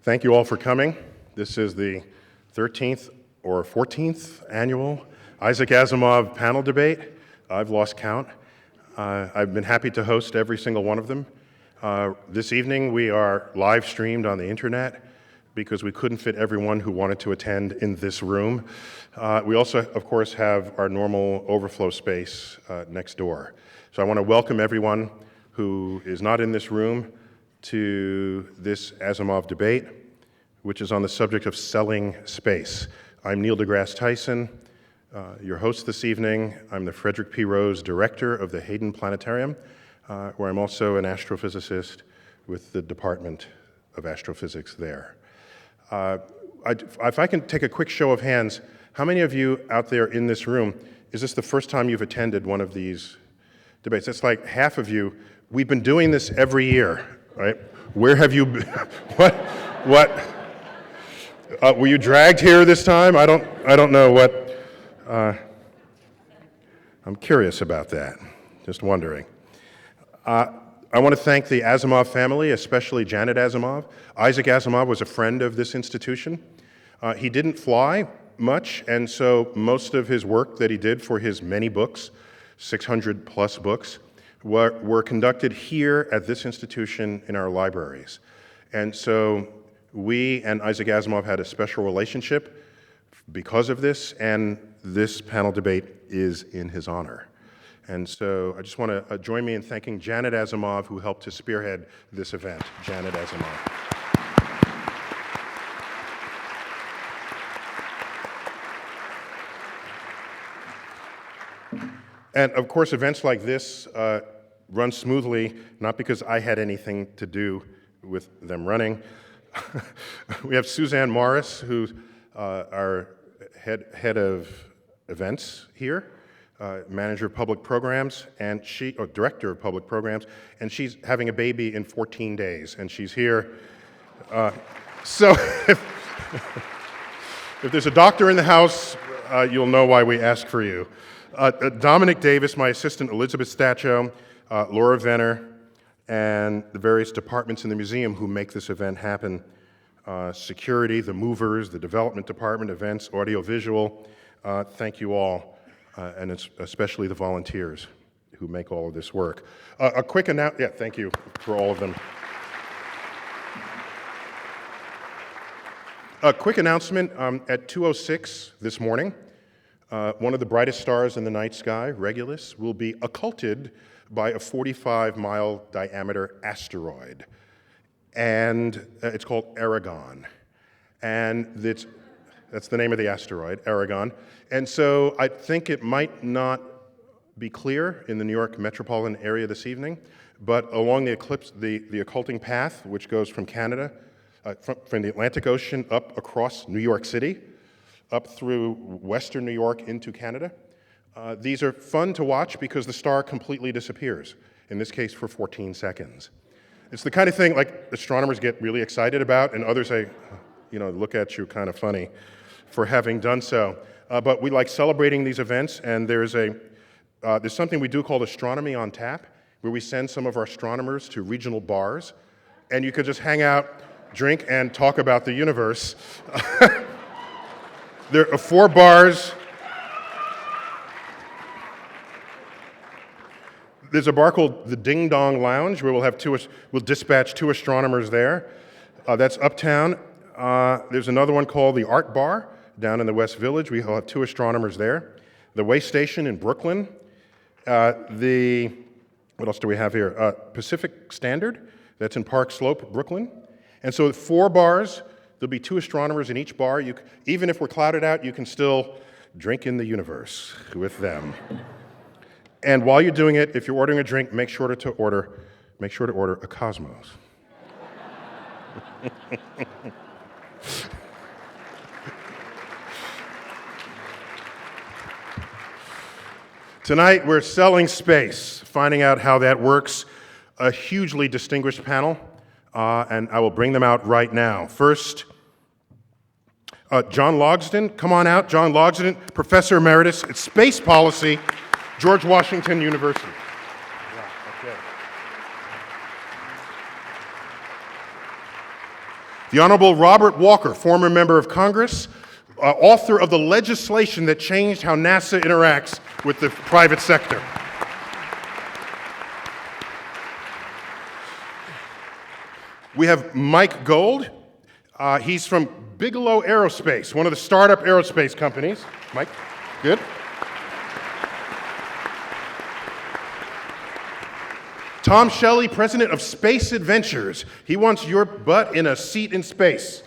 Thank you all for coming. This is the 13th or 14th annual Isaac Asimov panel debate. I've lost count. I've been happy to host every single one of them. This evening we are live streamed on the internet because we couldn't fit everyone who wanted to attend in this room. We also, of course, have our normal overflow space next door. So I want to welcome everyone who is not in this room to this Asimov debate, which is on the subject of selling space. I'm Neil deGrasse Tyson, your host this evening. I'm the Frederick P. Director of the Hayden Planetarium, where I'm also an astrophysicist with the Department of Astrophysics there. If I can take a quick show of hands, how many of you out there in this room, is this the first time you've attended one of these debates? That's like half of you. We've been doing this every year, right? Where have you been? What? Were you dragged here this time? I don't know what. I'm curious about that. Just wondering. I want to thank the Asimov family, especially Janet Asimov. Isaac Asimov was a friend of this institution. He didn't fly much, and so most of his work that he did for his many books, 600 plus books, were conducted here at this institution in our libraries. And so we and Isaac Asimov had a special relationship because of this, and this panel debate is in his honor. And so I just want to join me in thanking Janet Asimov, who helped to spearhead this event. Janet Asimov. And of course, events like this run smoothly, not because I had anything to do with them running. We have Suzanne Morris, who's our head of events here, manager of public programs, and director of public programs, and she's having a baby in 14 days, and she's here. So if there's a doctor in the house, you'll know why we ask for you. Dominic Davis, my assistant, Elizabeth Stacho, Laura Venner, and the various departments in the museum who make this event happen. Security, the movers, the development department, events, audiovisual. Thank you all, and especially the volunteers who make all of this work. A quick announcement, thank you for all of them. A quick announcement, at 2:06 this morning, one of the brightest stars in the night sky, Regulus, will be occulted by a 45-mile diameter asteroid. And it's called Aragon. And that's the name of the asteroid, Aragon. And so I think it might not be clear in the New York metropolitan area this evening, but along the occulting path, which goes from Canada, from the Atlantic Ocean up across New York City, up through western New York into Canada. These are fun to watch because the star completely disappears, in this case for 14 seconds. It's the kind of thing like astronomers get really excited about and others say, look at you kind of funny for having done so. But we like celebrating these events, and there's something we do called Astronomy on Tap, where we send some of our astronomers to regional bars, and you could just hang out, drink, and talk about the universe. There are 4 bars. There's a bar called the Ding Dong Lounge where we'll dispatch 2 astronomers there. That's uptown. There's another one called the Art Bar down in the West Village. We'll have 2 astronomers there. The Way Station in Brooklyn. What else do we have here? Pacific Standard. That's in Park Slope, Brooklyn. And so 4 bars. There'll be 2 astronomers in each bar. Even if we're clouded out, you can still drink in the universe with them. And while you're doing it, if you're ordering a drink, make sure to order a Cosmos. Tonight we're selling space, finding out how that works. A hugely distinguished panel, and I will bring them out right now. First, John Logsdon, come on out. John Logsdon, Professor Emeritus at Space Policy, George Washington University. Yeah, okay. The Honorable Robert Walker, former member of Congress, author of the legislation that changed how NASA interacts with the private sector. We have Mike Gold. He's from Bigelow Aerospace, one of the startup aerospace companies. Mike, good. Tom Shelley, president of Space Adventures. He wants your butt in a seat in space.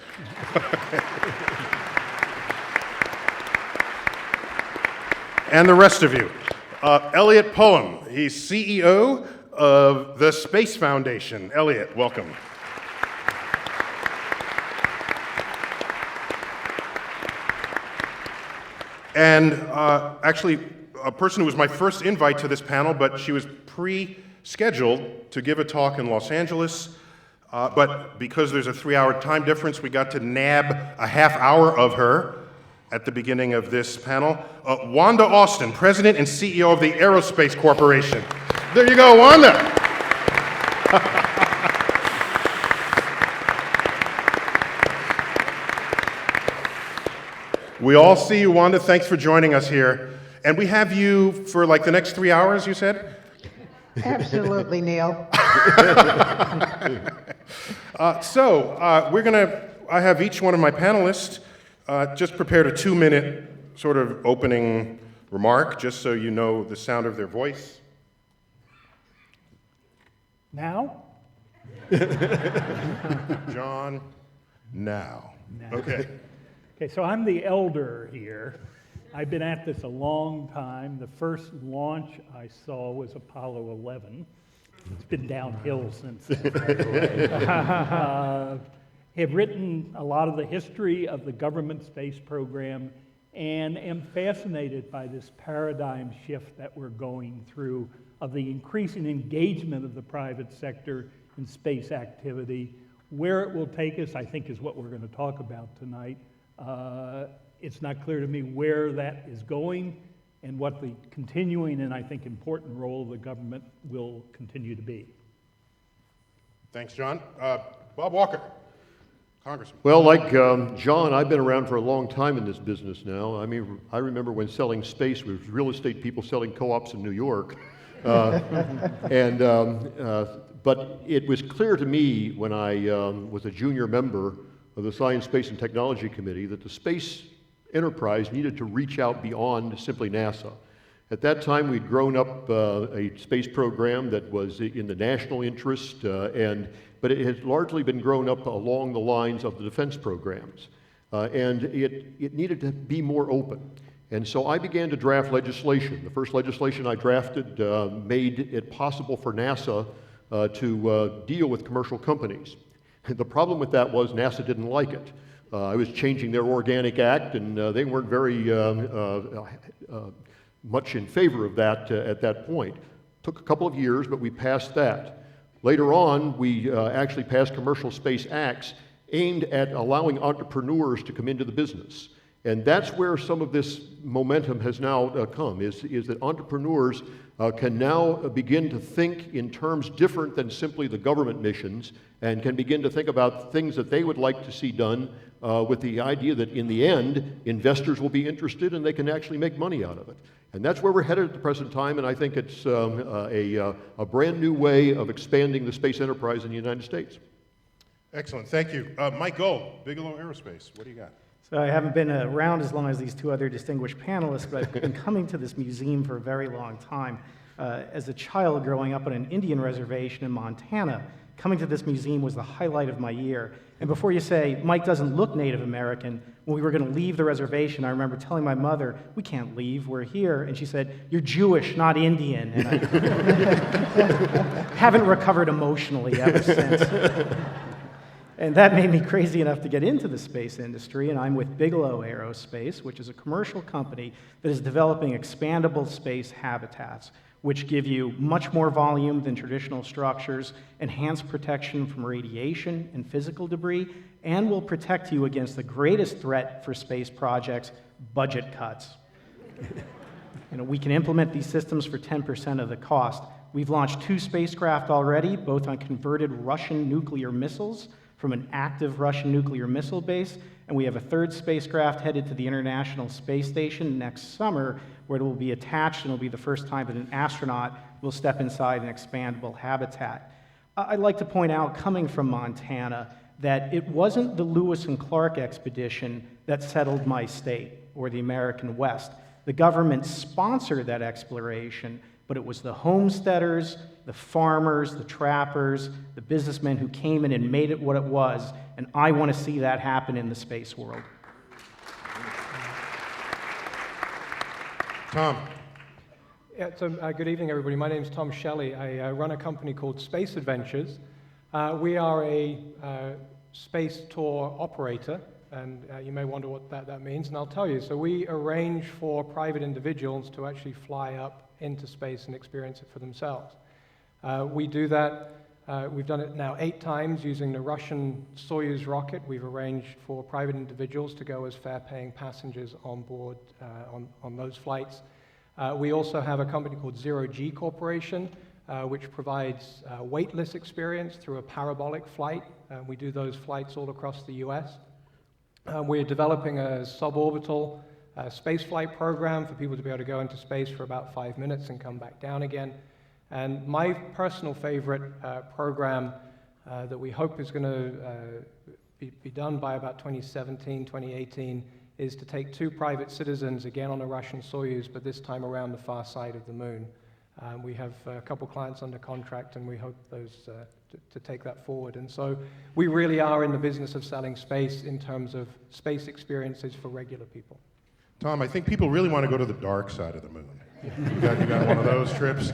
And the rest of you. Elliot Pullum, he's CEO of the Space Foundation. Elliot, welcome. And actually, a person who was my first invite to this panel, but she was pre-scheduled to give a talk in Los Angeles. But because there's a 3-hour time difference, we got to nab a half hour of her at the beginning of this panel. Wanda Austin, President and CEO of the Aerospace Corporation. There you go, Wanda. We all see you, Wanda. Thanks for joining us here. And we have you for like the next 3 hours, you said? Absolutely, Neil. I have each one of my panelists just prepared a 2-minute sort of opening remark, just so you know the sound of their voice. Now? John, now. Okay. Okay, so I'm the elder here. I've been at this a long time. The first launch I saw was Apollo 11. It's been downhill since then, by the way. Have written a lot of the history of the government space program and am fascinated by this paradigm shift that we're going through of the increasing engagement of the private sector in space activity. Where it will take us, I think, is what we're going to talk about tonight. It's not clear to me where that is going and what the continuing and I think important role of the government will continue to be. Thanks, John. Bob Walker, Congressman. Well, like John, I've been around for a long time in this business now. I mean, I remember when selling space was real estate people selling co-ops in New York. But it was clear to me when I was a junior member of the Science, Space, and Technology Committee that the space enterprise needed to reach out beyond simply NASA. At that time, we'd grown up a space program that was in the national interest, but it had largely been grown up along the lines of the defense programs. And it needed to be more open. And so I began to draft legislation. The first legislation I drafted made it possible for NASA to deal with commercial companies. The problem with that was NASA didn't like it. I was changing their Organic Act, and they weren't very much in favor of that at that point. Took a couple of years, but we passed that. Later on, we actually passed commercial space acts aimed at allowing entrepreneurs to come into the business. And that's where some of this momentum has now come, is that entrepreneurs can now begin to think in terms different than simply the government missions, and can begin to think about things that they would like to see done with the idea that in the end, investors will be interested and they can actually make money out of it. And that's where we're headed at the present time, and I think it's a brand new way of expanding the space enterprise in the United States. Excellent, thank you. Mike Gold, Bigelow Aerospace, what do you got? So I haven't been around as long as these two other distinguished panelists, but I've been coming to this museum for a very long time. As a child growing up on an Indian reservation in Montana, coming to this museum was the highlight of my year. And before you say, Mike doesn't look Native American, when we were going to leave the reservation, I remember telling my mother, we can't leave, we're here. And she said, you're Jewish, not Indian. And I haven't recovered emotionally ever since. And that made me crazy enough to get into the space industry, and I'm with Bigelow Aerospace, which is a commercial company that is developing expandable space habitats, which give you much more volume than traditional structures, enhanced protection from radiation and physical debris, and will protect you against the greatest threat for space projects, budget cuts. We can implement these systems for 10% of the cost. We've launched 2 spacecraft already, both on converted Russian nuclear missiles, from an active Russian nuclear missile base, and we have a third spacecraft headed to the International Space Station next summer, where it will be attached, and it'll be the first time that an astronaut will step inside an expandable habitat. I'd like to point out, coming from Montana, that it wasn't the Lewis and Clark expedition that settled my state or the American West. The government sponsored that exploration, but it was the homesteaders, the farmers, the trappers, the businessmen who came in and made it what it was, and I want to see that happen in the space world. Tom. Yeah, so good evening, everybody. My name is Tom Shelley. I run a company called Space Adventures. We are a space tour operator, and you may wonder what that means, and I'll tell you. So we arrange for private individuals to actually fly up into space and experience it for themselves. We do that. We've done it now 8 times using the Russian Soyuz rocket. We've arranged for private individuals to go as fare-paying passengers on board on those flights. We also have a company called Zero G Corporation, which provides weightless experience through a parabolic flight. We do those flights all across the US. We're developing a suborbital spaceflight program for people to be able to go into space for about 5 minutes and come back down again. And my personal favorite program that we hope is going to be done by about 2017, 2018, is to take 2 private citizens, again on a Russian Soyuz, but this time around the far side of the moon. We have a couple clients under contract, and we hope those to take that forward. And so we really are in the business of selling space in terms of space experiences for regular people. Tom, I think people really want to go to the dark side of the moon. You got one of those trips?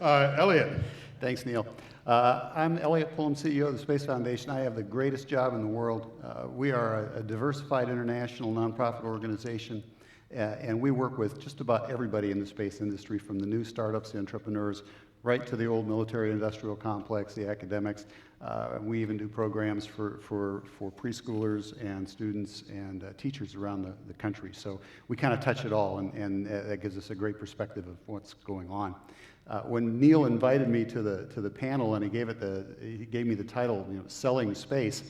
Elliot. Thanks, Neil. I'm Elliot Pullum, CEO of the Space Foundation. I have the greatest job in the world. We are a diversified international nonprofit organization, and we work with just about everybody in the space industry, from the new startups, the entrepreneurs, right to the old military-industrial complex, the academics. We even do programs for preschoolers and students and teachers around the country. So we kind of touch it all, and that gives us a great perspective of what's going on. When Neil invited me to the panel and he gave me the title, Selling Space,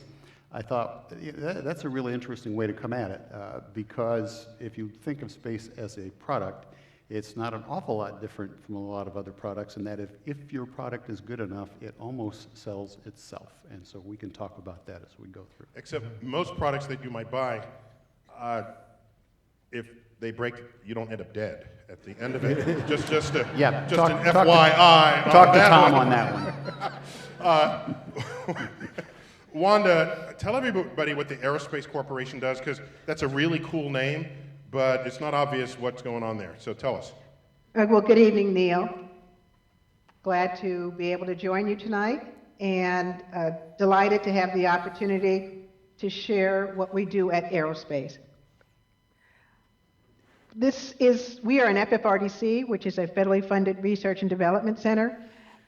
I thought that's a really interesting way to come at it, because if you think of space as a product, it's not an awful lot different from a lot of other products, in that if your product is good enough, it almost sells itself. And so we can talk about that as we go through. Except most products that you might buy, if they break, you don't end up dead at the end of it. just an FYI. Talk to Tom on that one. Wanda, tell everybody what the Aerospace Corporation does, because that's a really cool name, but it's not obvious what's going on there. So tell us. Well, good evening, Neil. Glad to be able to join you tonight, and delighted to have the opportunity to share what we do at Aerospace. We are an FFRDC, which is a federally funded research and development center,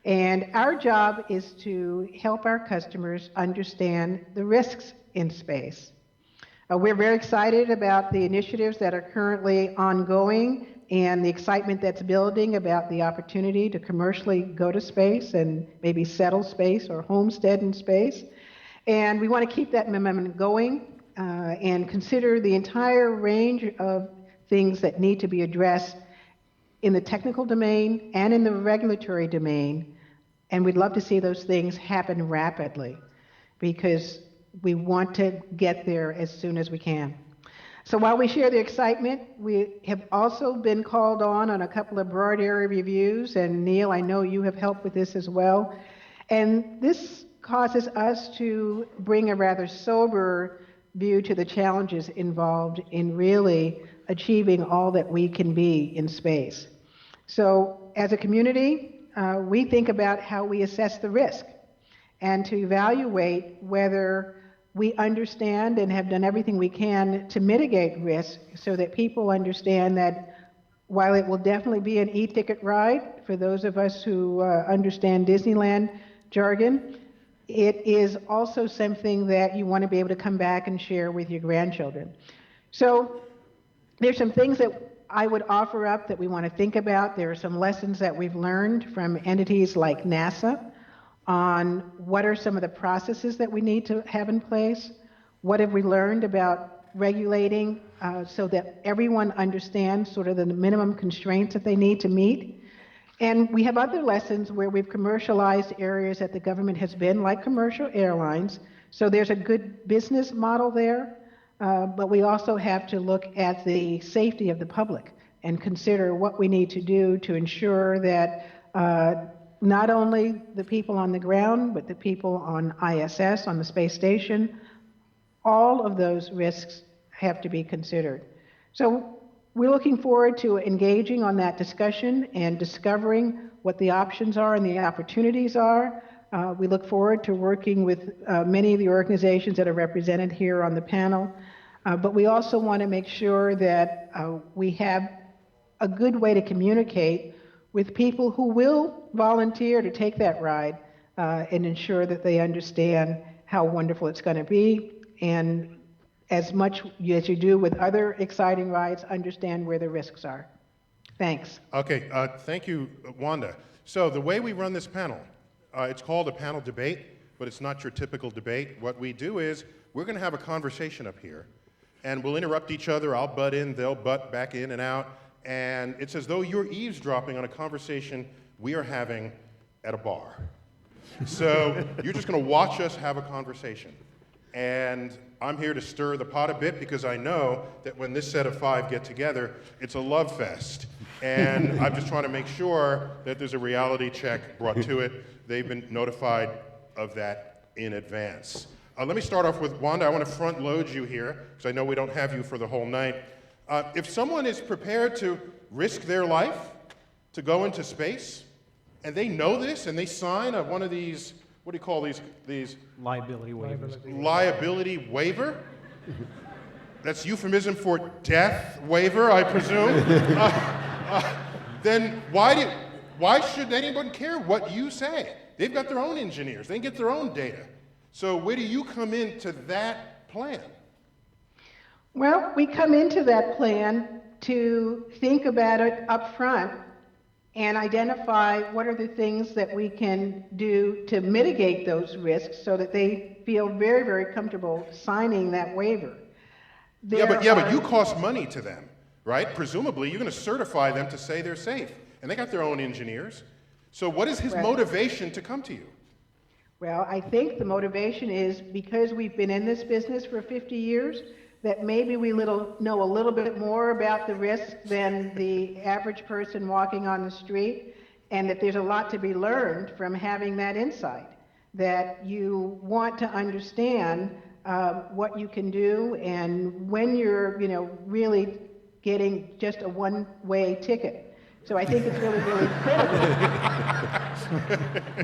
and our job is to help our customers understand the risks in space. We're very excited about the initiatives that are currently ongoing and the excitement that's building about the opportunity to commercially go to space and maybe settle space or homestead in space. And we want to keep that momentum going and consider the entire range of things that need to be addressed in the technical domain and in the regulatory domain. And we'd love to see those things happen rapidly, because we want to get there as soon as we can. So while we share the excitement, we have also been called on a couple of broad area reviews, and Neil, I know you have helped with this as well. And this causes us to bring a rather sober view to the challenges involved in really achieving all that we can be in space. So as a community, we think about how we assess the risk and to evaluate whether we understand and have done everything we can to mitigate risk, so that people understand that while it will definitely be an e-ticket ride for those of us who understand Disneyland jargon, it is also something that you want to be able to come back and share with your grandchildren. So there's some things that I would offer up that we want to think about. There are some lessons that we've learned from entities like NASA on what are some of the processes that we need to have in place, what have we learned about regulating so that everyone understands sort of the minimum constraints that they need to meet. And we have other lessons where we've commercialized areas that the government has been, like commercial airlines. So there's a good business model there, but we also have to look at the safety of the public and consider what we need to do to ensure that not only the people on the ground, but the people on ISS, on the space station, all of those risks have to be considered. So we're looking forward to engaging on that discussion and discovering what the options are and the opportunities are. We look forward to working with many of the organizations that are represented here on the panel. But we also want to make sure that we have a good way to communicate with people who will volunteer to take that ride and ensure that they understand how wonderful it's going to be, and as much as you do with other exciting rides, understand where the risks are. Thanks. Okay, thank you, Wanda. So the way we run this panel, it's called a panel debate, but it's not your typical debate. What we do is we're going to have a conversation up here, and we'll interrupt each other. I'll butt in, they'll butt back in and out, and it's as though you're eavesdropping on a conversation we are having at a bar. So you're just going to watch us have a conversation. And I'm here to stir the pot a bit because I know that when this set of five get together, it's a love fest. And I'm just trying to make sure that there's a reality check brought to it. They've been notified of that in advance. Let me start off with Wanda. I want to front load you here because I know we don't have you for the whole night. If someone is prepared to risk their life to go into space, and they know this, and they sign one of these, what do you call these? Liability waivers. Liability waiver? That's euphemism for death waiver, I presume. Then why should anyone care what you say? They've got their own engineers. They get their own data. So where do you come into that plan? Well, we come into that plan to think about it up front and identify what are the things that we can do to mitigate those risks so that they feel very, very comfortable signing that waiver. But you cost money to them, right? Presumably, you're going to certify them to say they're safe. And they got their own engineers. So what is his motivation to come to you? Well, I think the motivation is because we've been in this business for 50 years, that maybe we know a little bit more about the risk than the average person walking on the street, and that there's a lot to be learned from having that insight, that you want to understand what you can do, and when you're really getting just a one-way ticket. So I think it's really, really critical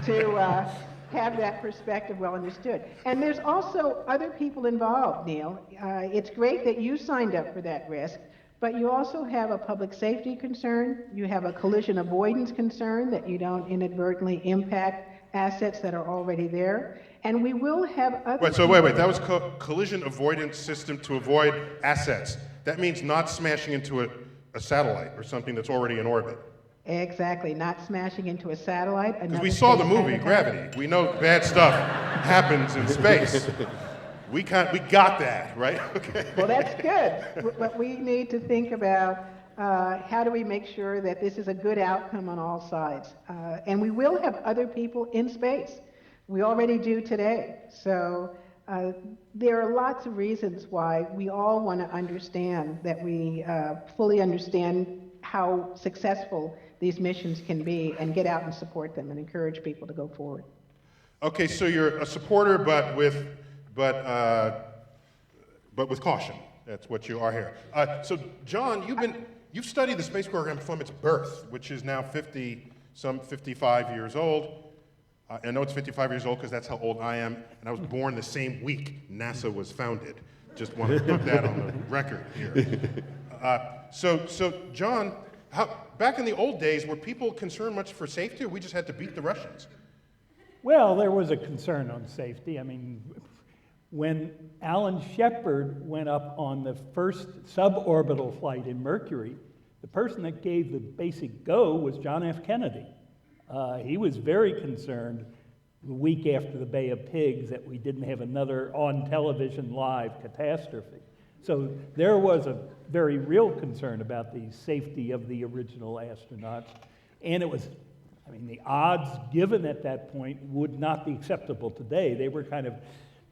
to have that perspective well understood. And there's also other people involved, Neil. It's great that you signed up for that risk, but you also have a public safety concern, you have a collision avoidance concern that you don't inadvertently impact assets that are already there, and we will have other... Wait, that was collision avoidance system to avoid assets. That means not smashing into a satellite or something that's already in orbit. Exactly, not smashing into a satellite. Because we saw the movie, Gravity. We know bad stuff happens in space. We got that, right? Okay. Well, that's good. But we need to think about how do we make sure that this is a good outcome on all sides. And we will have other people in space. We already do today. So there are lots of reasons why we all want to understand that we fully understand how successful these missions can be and get out and support them and encourage people to go forward. Okay, so you're a supporter, but with caution. That's what you are here. So, John, you've studied the space program from its birth, which is now 55 years old. I know it's 55 years old because that's how old I am, and I was born the same week NASA was founded. Just want to put that on the record here. So, John, back in the old days, were people concerned much for safety, or we just had to beat the Russians? Well, there was a concern on safety. I mean, when Alan Shepard went up on the first suborbital flight in Mercury, the person that gave the basic go was John F. Kennedy. He was very concerned the week after the Bay of Pigs that we didn't have another on television live catastrophe. So there was a very real concern about the safety of the original astronauts. And it was, I mean, the odds given at that point would not be acceptable today. They were kind of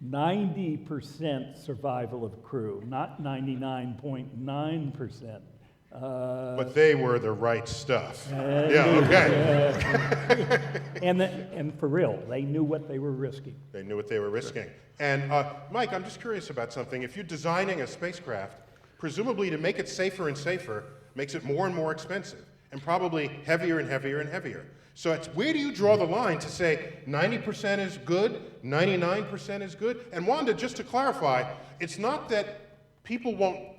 90% survival of crew, not 99.9%. But they were the right stuff. Yeah, okay. And for real, they knew what they were risking. They knew what they were risking. And Mike, I'm just curious about something. If you're designing a spacecraft, presumably to make it safer and safer makes it more and more expensive, and probably heavier and heavier and heavier. So where do you draw the line to say 90% is good, 99% is good? And Wanda, just to clarify, it's not that people won't.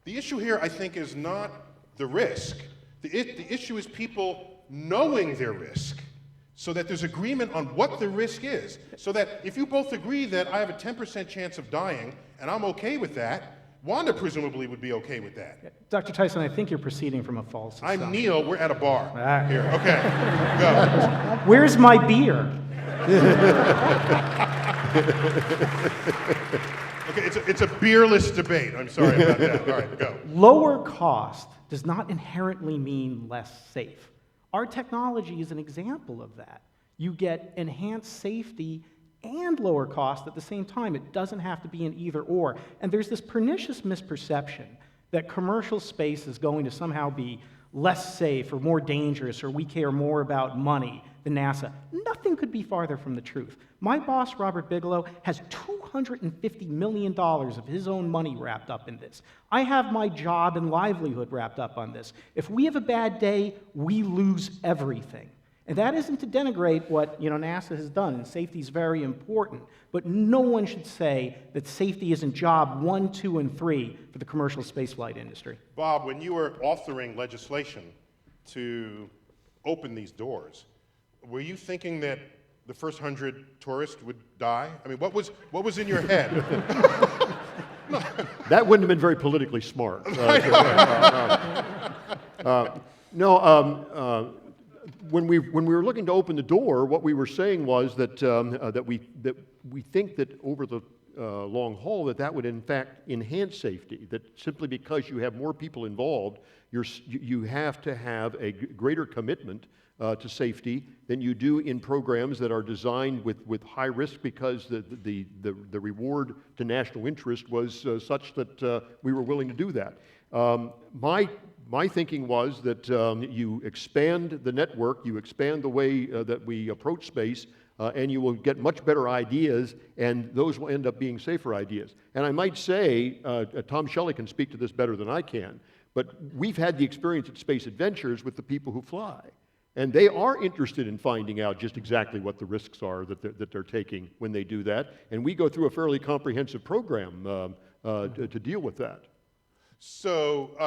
The issue here, I think, is not the risk. The issue is people knowing their risk, so that there's agreement on what the risk is. So that if you both agree that I have a 10% chance of dying, and I'm okay with that, Wanda presumably would be okay with that. Dr. Tyson, I think you're proceeding from a false assumption. I'm Neil, we're at a bar. Ah. Here, okay, go. Where's my beer? Okay, it's a beerless debate. I'm sorry about that. All right, go. Lower cost does not inherently mean less safe. Our technology is an example of that. You get enhanced safety and lower cost at the same time. It doesn't have to be an either or. And there's this pernicious misperception that commercial space is going to somehow be less safe or more dangerous, or we care more about money than NASA. Nothing could be farther from the truth. My boss, Robert Bigelow, has $250 million of his own money wrapped up in this. I have my job and livelihood wrapped up on this. If we have a bad day, we lose everything. And that isn't to denigrate what NASA has done, and safety is very important, but no one should say that safety isn't job 1, 2, and 3 for the commercial spaceflight industry. Bob, when you were authoring legislation to open these doors, were you thinking that the first 100 tourists would die? I mean, what was in your head? That wouldn't have been very politically smart. When we were looking to open the door, what we were saying was that we think that over the long haul that would in fact enhance safety. That simply because you have more people involved, you have to have a greater commitment to safety than you do in programs that are designed with high risk, because the reward to national interest was such that we were willing to do that. My thinking was that you expand the network, you expand the way that we approach space, and you will get much better ideas, and those will end up being safer ideas. And I might say, Tom Shelley can speak to this better than I can, but we've had the experience at Space Adventures with the people who fly. And they are interested in finding out just exactly what the risks are that they're taking when they do that. And we go through a fairly comprehensive program to deal with that. So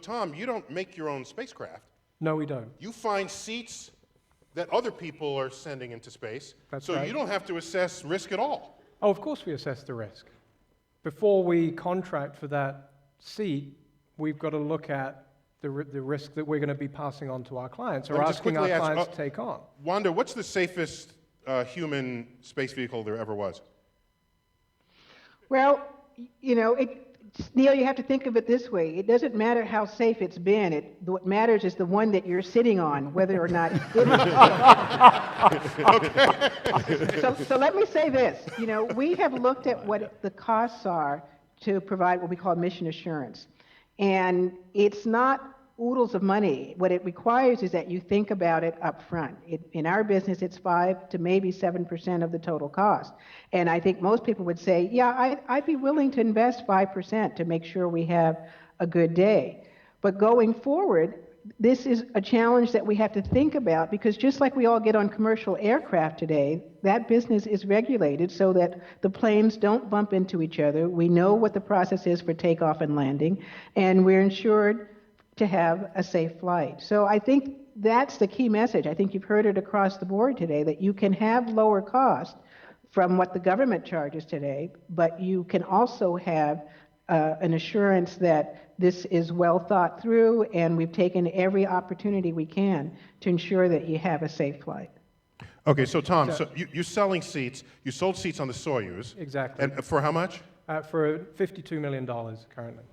Tom, you don't make your own spacecraft. No, we don't. You find seats that other people are sending into space. That's so right. You don't have to assess risk at all. Oh, of course we assess the risk. Before we contract for that seat, we've got to look at the risk that we're going to be passing on to our clients, or asking our clients to take on. Wanda, what's the safest human space vehicle there ever was? Well, Neil, you have to think of it this way. It doesn't matter how safe it's been. What matters is the one that you're sitting on, whether or not So let me say this. We have looked at what the costs are to provide what we call mission assurance. And it's not oodles of money. What it requires is that you think about it up front. In our business, it's 5 to maybe 7% of the total cost. And I think most people would say, yeah, I'd be willing to invest 5% to make sure we have a good day. But going forward, this is a challenge that we have to think about, because just like we all get on commercial aircraft today, that business is regulated so that the planes don't bump into each other. We know what the process is for takeoff and landing, and we're insured to have a safe flight. So I think that's the key message. I think you've heard it across the board today, that you can have lower cost from what the government charges today, but you can also have an assurance that this is well thought through, and we've taken every opportunity we can to ensure that you have a safe flight. Okay, so Tom, so you're selling seats. You sold seats on the Soyuz. Exactly. And for how much? For $52 million currently.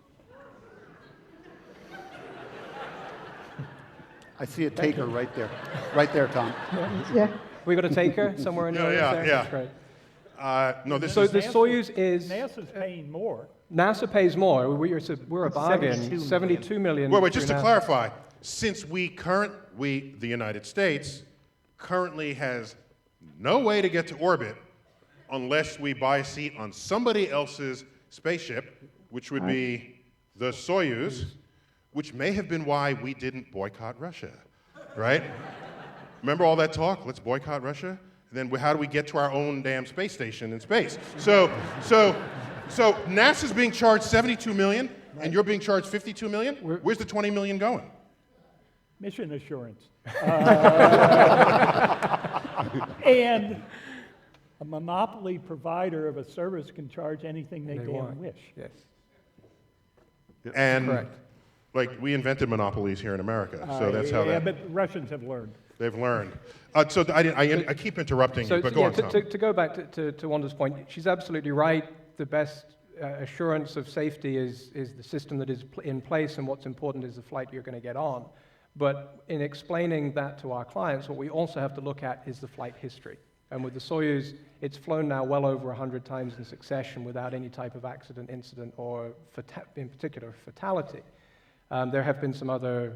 I see a taker right there. Right there, Tom. Yeah. We got a taker somewhere in the audience there? yeah. That's great. No, this So is the Soyuz is, NASA's paying more. NASA pays more. We're a bargain. 72 million. wait, just to through NASA. clarify, since the United States, currently has no way to get to orbit unless we buy a seat on somebody else's spaceship, which would be the Soyuz, which may have been why we didn't boycott Russia, right? Remember all that talk? Let's boycott Russia? And then how do we get to our own damn space station in space? So NASA's being charged $72 million, and you're being charged $52 million? Where's the $20 million going? Mission assurance. And a monopoly provider of a service can charge anything they damn want. wish. Yes. And Correct. like we invented monopolies here in America, so that's how Yeah, that but Russians have learned. they've learned. So I keep interrupting you, but go on, Tom. To go back to Wanda's point, she's absolutely right. The best assurance of safety is the system that is in place, and what's important is the flight you're going to get on. But in explaining that to our clients, what we also have to look at is the flight history. And with the Soyuz, it's flown now well over 100 times in succession without any type of accident, incident, or in particular fatality. There have been some other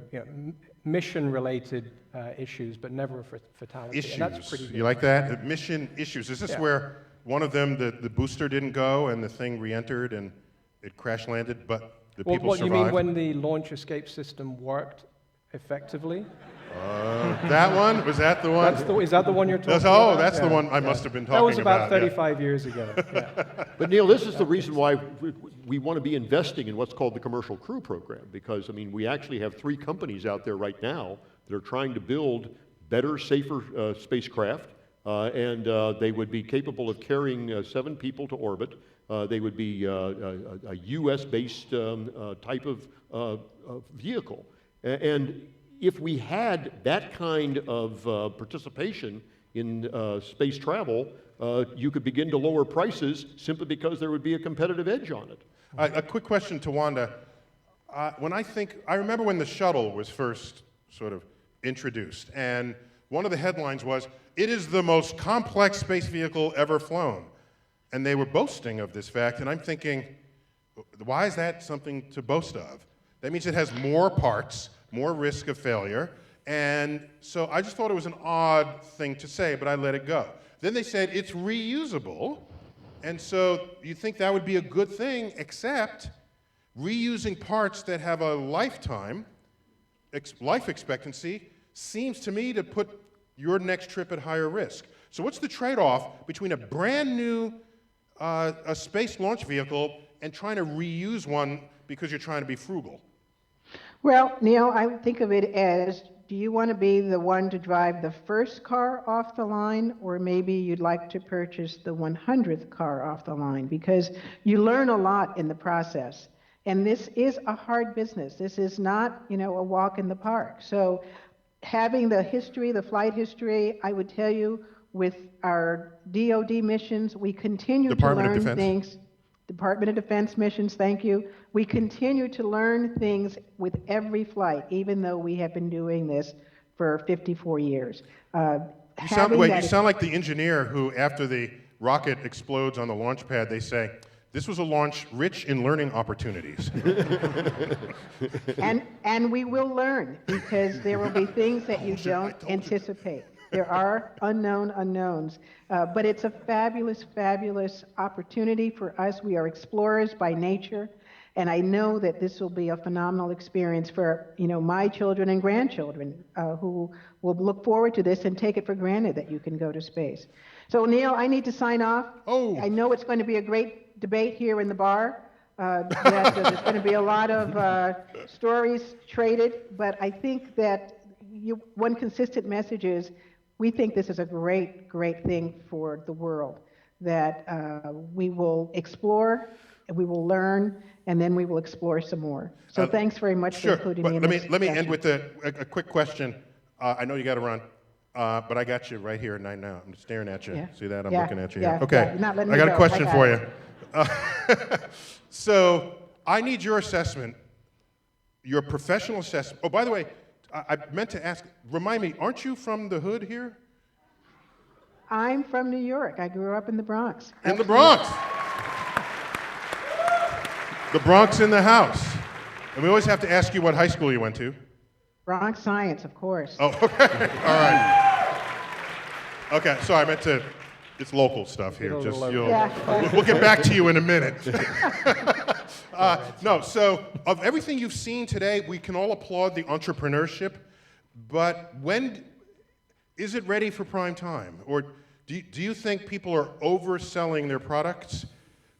mission-related issues, but never a fatality. Issues. And that's pretty good. You like that? Mission issues. Is this Yeah. where one of them, the booster didn't go and the thing re-entered and it crash landed, but the people What survived? you mean when the launch escape system worked effectively? That one? Was that the one? Is that the one you're talking about? That's the Yeah. one I must have been talking That was about yeah. 35 years ago. Yeah. But Neil, this is the reason why we want to be investing in what's called the Commercial Crew Program, because, I mean, we actually have 3 companies out there right now that are trying to build better, safer spacecraft, and they would be capable of carrying 7 people to orbit. They would be a US-based type of vehicle. And if we had that kind of participation in space travel, you could begin to lower prices simply because there would be a competitive edge on it. A quick question to Wanda. I remember when the shuttle was first sort of introduced, and one of the headlines was, "It is the most complex space vehicle ever flown." And they were boasting of this fact, and I'm thinking, why is that something to boast of? That means it has more parts, more risk of failure, and so I just thought it was an odd thing to say, but I let it go. Then they said it's reusable, and so you think that would be a good thing, except reusing parts that have a lifetime, life expectancy, seems to me to put your next trip at higher risk. So what's the trade-off between a brand new a space launch vehicle and trying to reuse one because you're trying to be frugal? Well, Neil, I think of it as, do you want to be the one to drive the first car off the line, or maybe you'd like to purchase the 100th car off the line? Because you learn a lot in the process. And this is a hard business. This is not, a walk in the park. So having the history, the flight history, I would tell you, with our DoD missions, we continue to Department of learn Defense. things. Department of Defense missions, thank you. We continue to learn things with every flight, even though we have been doing this for 54 years. You sound like the engineer who, after the rocket explodes on the launch pad, they say, "This was a launch rich in learning opportunities." And we will learn, because there will be things that you don't anticipate. There are unknown unknowns, but it's a fabulous, fabulous opportunity for us. We are explorers by nature, and I know that this will be a phenomenal experience for my children and grandchildren who will look forward to this and take it for granted that you can go to space. So Neil, I need to sign off. Oh. I know it's going to be a great debate here in the bar. That there's going to be a lot of stories traded, but I think that one consistent message is, we think this is a great, great thing for the world, that we will explore, and we will learn, and then we will explore some more. So thanks very much for Sure, including but me in let this me end discussion. with a quick question. I know you got to run. but I got you right here right now. I'm staring at you. Yeah. See that? I'm Yeah, looking at you. yeah, Here. Okay. yeah. You're not letting I me got a go. question I for got you. So I need your assessment, your professional assessment. Oh, by the way, I meant to ask, remind me, aren't you from the hood here? I'm from New York. I grew up in the Bronx. In the Bronx. The Bronx in the house. And we always have to ask you what high school you went to. Bronx Science, of course. Oh, okay. All right. Okay, sorry, I meant to, it's local stuff here. Get a Just little you'll, Yeah. we'll get back to you in a minute. No, so of everything you've seen today, we can all applaud the entrepreneurship, but when is it ready for prime time? Or do you think people are overselling their products?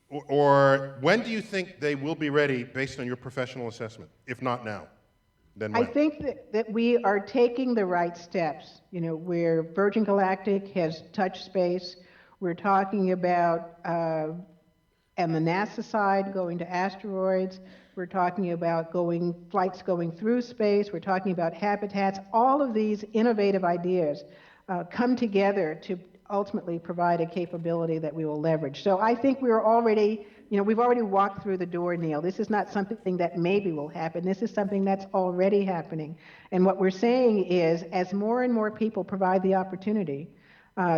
Or when do you think they will be ready based on your professional assessment? If not now, then when? I think that we are taking the right steps. You know, where Virgin Galactic has touched space, we're talking about, on the NASA side, going to asteroids. We're talking about flights going through space. We're talking about habitats. All of these innovative ideas come together to ultimately provide a capability that we will leverage. So I think we're already, we've already walked through the door, Neil. This is not something that maybe will happen. This is something that's already happening. And what we're saying is, as more and more people provide the opportunity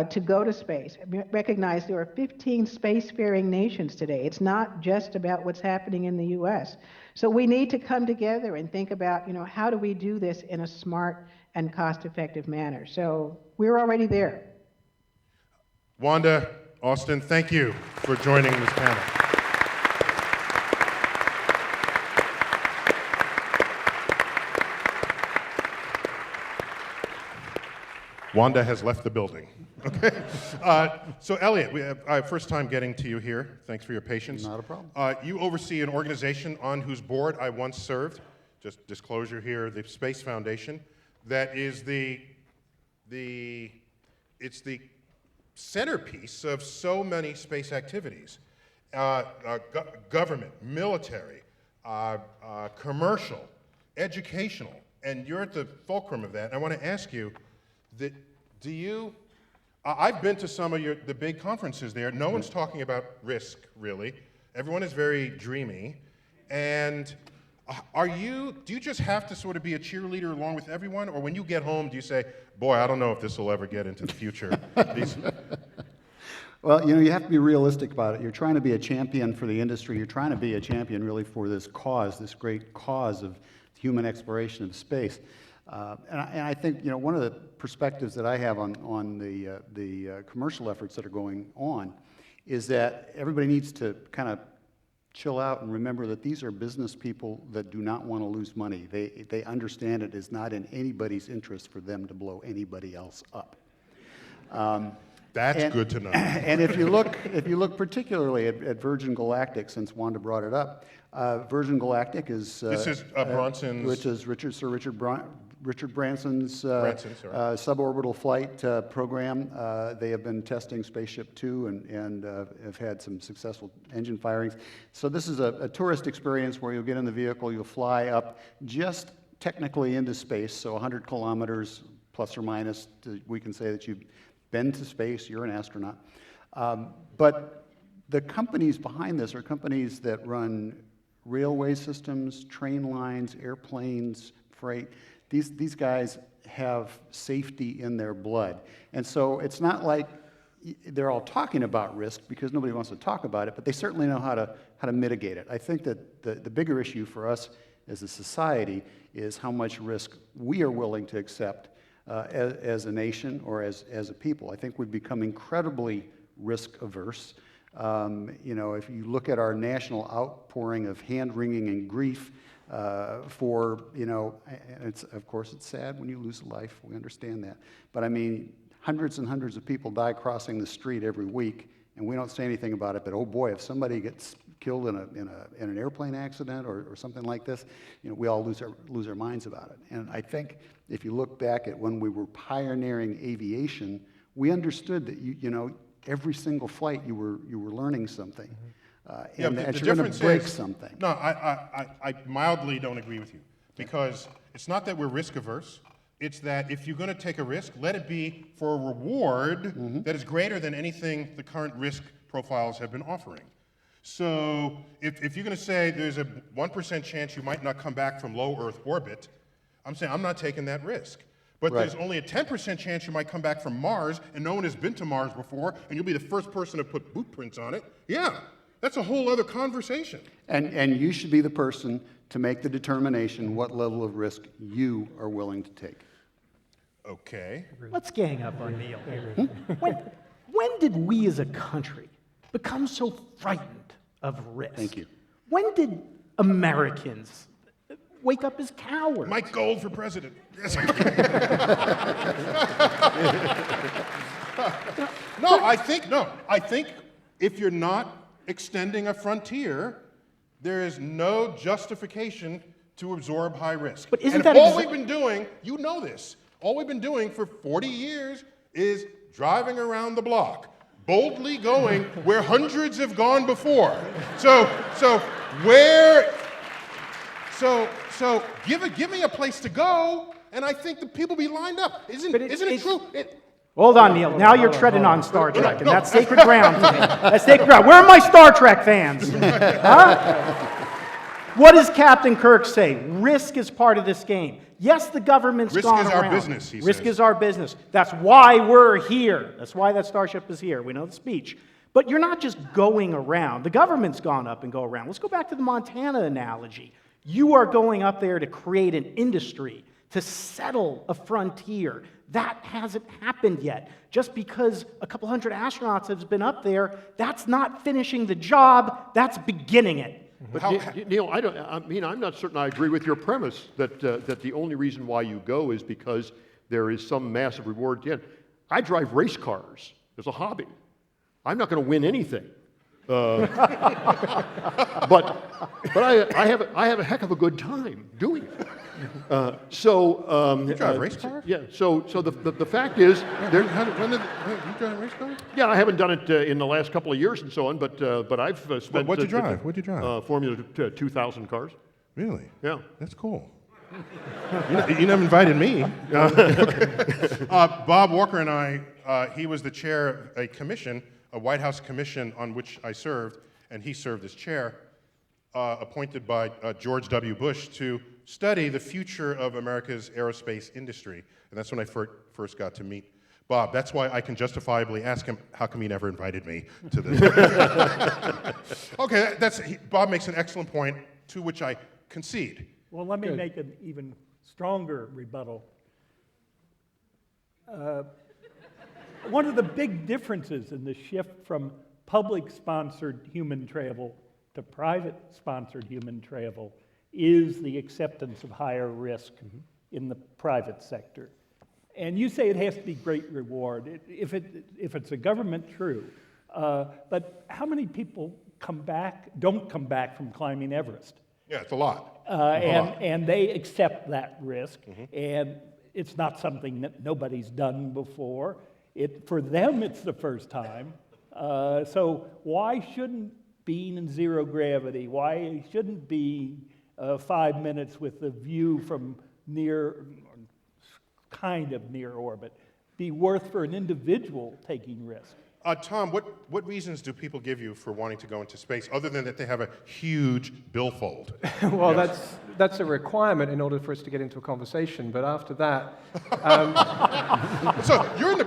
to go to space, recognize there are 15 spacefaring nations today. It's not just about what's happening in the U.S. So we need to come together and think about, how do we do this in a smart and cost-effective manner? So we're already there. Wanda, Austin, thank you for joining this panel. Wanda has left the building. Okay. So Elliot, we have first time getting to you here. Thanks for your patience. Not a problem. You oversee an organization on whose board I once served. Just disclosure here, the Space Foundation. That is it's the centerpiece of so many space activities. Government, military, commercial, educational, and you're at the fulcrum of that. I want to ask you, I've been to some of the big conferences there. No one's talking about risk, really. Everyone is very dreamy. And do you just have to sort of be a cheerleader along with everyone? Or when you get home, do you say, boy, I don't know if this will ever get into the future? Well, you have to be realistic about it. You're trying to be a champion for the industry. You're trying to be a champion really for this cause, this great cause of human exploration of space. And I think one of the perspectives that I have on the commercial efforts that are going on is that everybody needs to kind of chill out and remember that these are business people that do not want to lose money. They understand it is not in anybody's interest for them to blow anybody else up. That's good to know. And if you look particularly at Virgin Galactic, since Wanda brought it up, Virgin Galactic is This is Branson's, which is Sir Richard Branson's suborbital flight program. They have been testing Spaceship Two and have had some successful engine firings. So this is a tourist experience where you'll get in the vehicle, you'll fly up just technically into space, so 100 kilometers plus or minus. We can say that you've been to space, you're an astronaut. But the companies behind this are companies that run railway systems, train lines, airplanes, freight. These guys have safety in their blood. And so it's not like they're all talking about risk because nobody wants to talk about it, but they certainly know how to mitigate it. I think that the bigger issue for us as a society is how much risk we are willing to accept as a nation or as a people. I think we've become incredibly risk averse. If you look at our national outpouring of hand-wringing and grief of course it's sad when you lose a life, we understand that. But I mean, hundreds and hundreds of people die crossing the street every week, and we don't say anything about it, but oh boy, if somebody gets killed in an airplane accident or something like this, we all lose our minds about it. And I think if you look back at when we were pioneering aviation, we understood that every single flight you were learning something. And that you're going to break something. No, I mildly don't agree with you because it's not that we're risk averse. It's that if you're going to take a risk, let it be for a reward that is greater than anything the current risk profiles have been offering. So if you're going to say there's a 1% chance you might not come back from low Earth orbit, I'm saying I'm not taking that risk. But Right. there's only a 10% chance you might come back from Mars, and no one has been to Mars before, and you'll be the first person to put boot prints on it. Yeah, that's a whole other conversation. And you should be the person to make the determination what level of risk you are willing to take. Okay. Let's gang up on Neil here. When did we as a country become so frightened of risk? Thank you. When did Americans wake up as cowards? Mike Gold for president. I think if you're not extending a frontier, there is no justification to absorb high risk. But isn't and that all we've been doing, you know this, all we've been doing for 40 years is driving around the block, boldly going where hundreds have gone before. So give me a place to go, and I think the people be lined up. Isn't it true? Hold on, Neil. Now you're treading on Star Trek, and that's sacred ground to me. That's sacred ground. Where are my Star Trek fans? Huh? What does Captain Kirk say? Risk is part of this game. Yes, the government's Risk gone is around. our business, he Risk says. is our business. That's why we're here. That's why that starship is here. We know the speech. But you're not just going around. The government's gone up and go around. Let's go back to the Montana analogy. You are going up there to create an industry, to settle a frontier. That hasn't happened yet. Just because a couple hundred astronauts have been up there, that's not finishing the job, that's beginning it. But Neil, I'm not certain I agree with your premise that the only reason why you go is because there is some massive reward at the end. I drive race cars as a hobby. I'm not going to win anything. But I have a heck of a good time doing it. You drive a race car? Yeah. So the fact is, When did you drive a race car? yeah, I haven't done it in the last couple of years and so on, but I've spent. What'd you drive? What'd you drive? Formula 2000 cars. Really? Yeah. That's cool. You never invited me. Bob Walker and I, he was the chair of a commission, a White House commission on which I served, and he served as chair, appointed by George W. Bush to study the future of America's aerospace industry. And that's when I first got to meet Bob. That's why I can justifiably ask him, how come he never invited me to this? Okay, Bob makes an excellent point, to which I concede. Well, let me make an even stronger rebuttal. One of the big differences in the shift from public-sponsored human travel to private-sponsored human travel is the acceptance of higher risk in the private sector. And you say it has to be great reward. If it's a government, true. But how many people don't come back from climbing Everest? Yeah, it's a lot. And they accept that risk, and it's not something that nobody's done before. For them, it's the first time. So why shouldn't being in zero gravity, why shouldn't being 5 minutes with the view from kind of near orbit be worth for an individual taking risk? Tom, what reasons do people give you for wanting to go into space, other than that they have a huge billfold? Well, that's a requirement in order for us to get into a conversation. But after that, So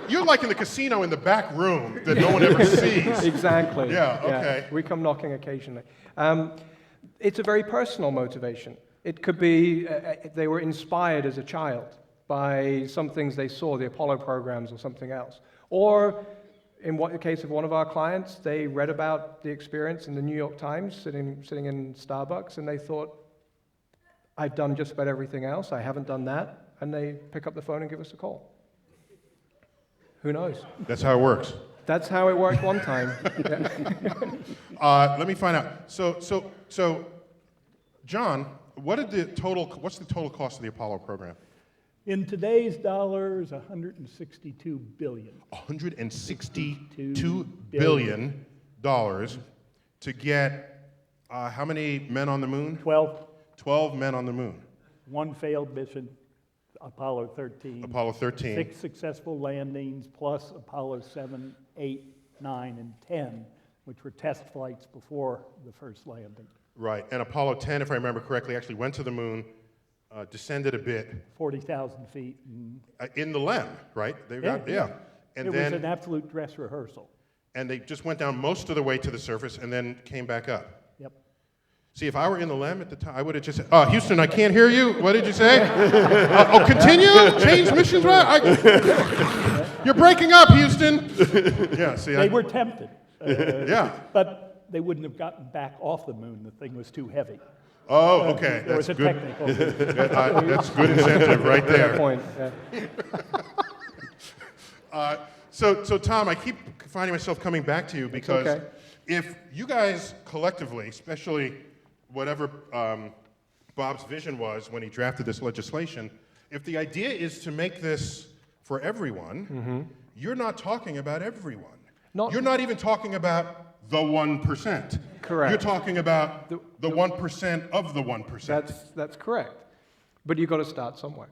you're like in the casino in the back room that no one ever sees. exactly. Yeah, okay. We come knocking occasionally. It's a very personal motivation. It could be they were inspired as a child by some things they saw, the Apollo programs or something else, or in the case of one of our clients, they read about the experience in the New York Times, sitting in Starbucks, and they thought, I've done just about everything else, I haven't done that, and they pick up the phone and give us a call. Who knows? That's how it works. That's how it worked one time. Yeah. Let me find out. So, John, what's the total cost of the Apollo program? In today's dollars, $162 billion. $162 billion to get how many men on the moon? 12, 12 men on the moon. one failed mission. Apollo 13. Apollo 13. 6 successful landings plus Apollo 7, 8, 9, and 10, which were test flights before the first landing. Right, and Apollo 10, if I remember correctly, actually went to the moon, descended a bit. 40,000 feet. And In the LEM, right? They got, And it then, was an absolute dress rehearsal. and they just went down most of the way to the surface and then came back up. Yep. See, if I were in the LEM at the time, I would have just said, Houston, I can't hear you. What did you say? Continue? Change missions? You're breaking up, Houston. Yeah, see, They were tempted. yeah. But they wouldn't have gotten back off the moon. The thing was too heavy. Oh, okay. There was That's a good. technical. That's good incentive right Fair there. point. So Tom, I keep finding myself coming back to you because okay. if you guys collectively, especially whatever Bob's vision was when he drafted this legislation, if the idea is to make this for everyone, you're not talking about everyone. You're not even talking about the 1%. Correct. You're talking about the 1% of the 1%. That's correct. But you've got to start somewhere.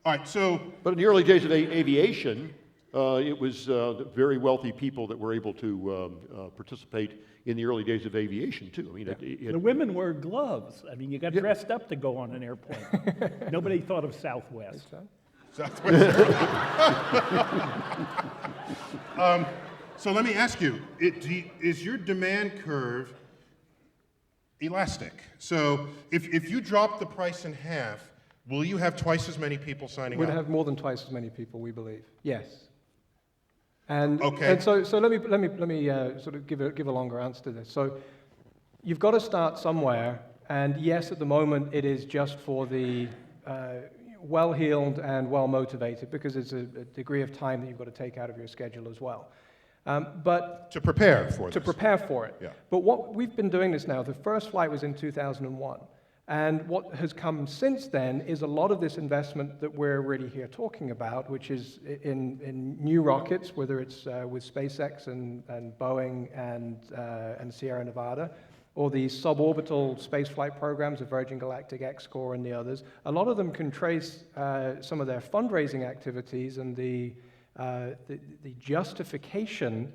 All right, so But in the early days of aviation, it was the very wealthy people that were able to participate in the early days of aviation, too. I mean, The women wore gloves. I mean, you got dressed up to go on an airplane. Nobody thought of Southwest. So let me ask you, is your demand curve elastic? So if you drop the price in half, will you have twice as many people signing We'd up? have more than twice as many people, we believe. Yes. And Okay. And so let me sort of give a longer answer to this. So you've got to start somewhere, and yes, at the moment it is just for the well-heeled and well-motivated, because it's a degree of time that you've got to take out of your schedule as well. But To prepare for this. to prepare for it. Yeah. But what we've been doing this now, the first flight was in 2001. And what has come since then is a lot of this investment that we're really here talking about, which is in new rockets, whether it's with SpaceX and Boeing and Sierra Nevada, or the suborbital spaceflight programs of Virgin Galactic, Excursion, and the others. A lot of them can trace some of their fundraising activities and the justification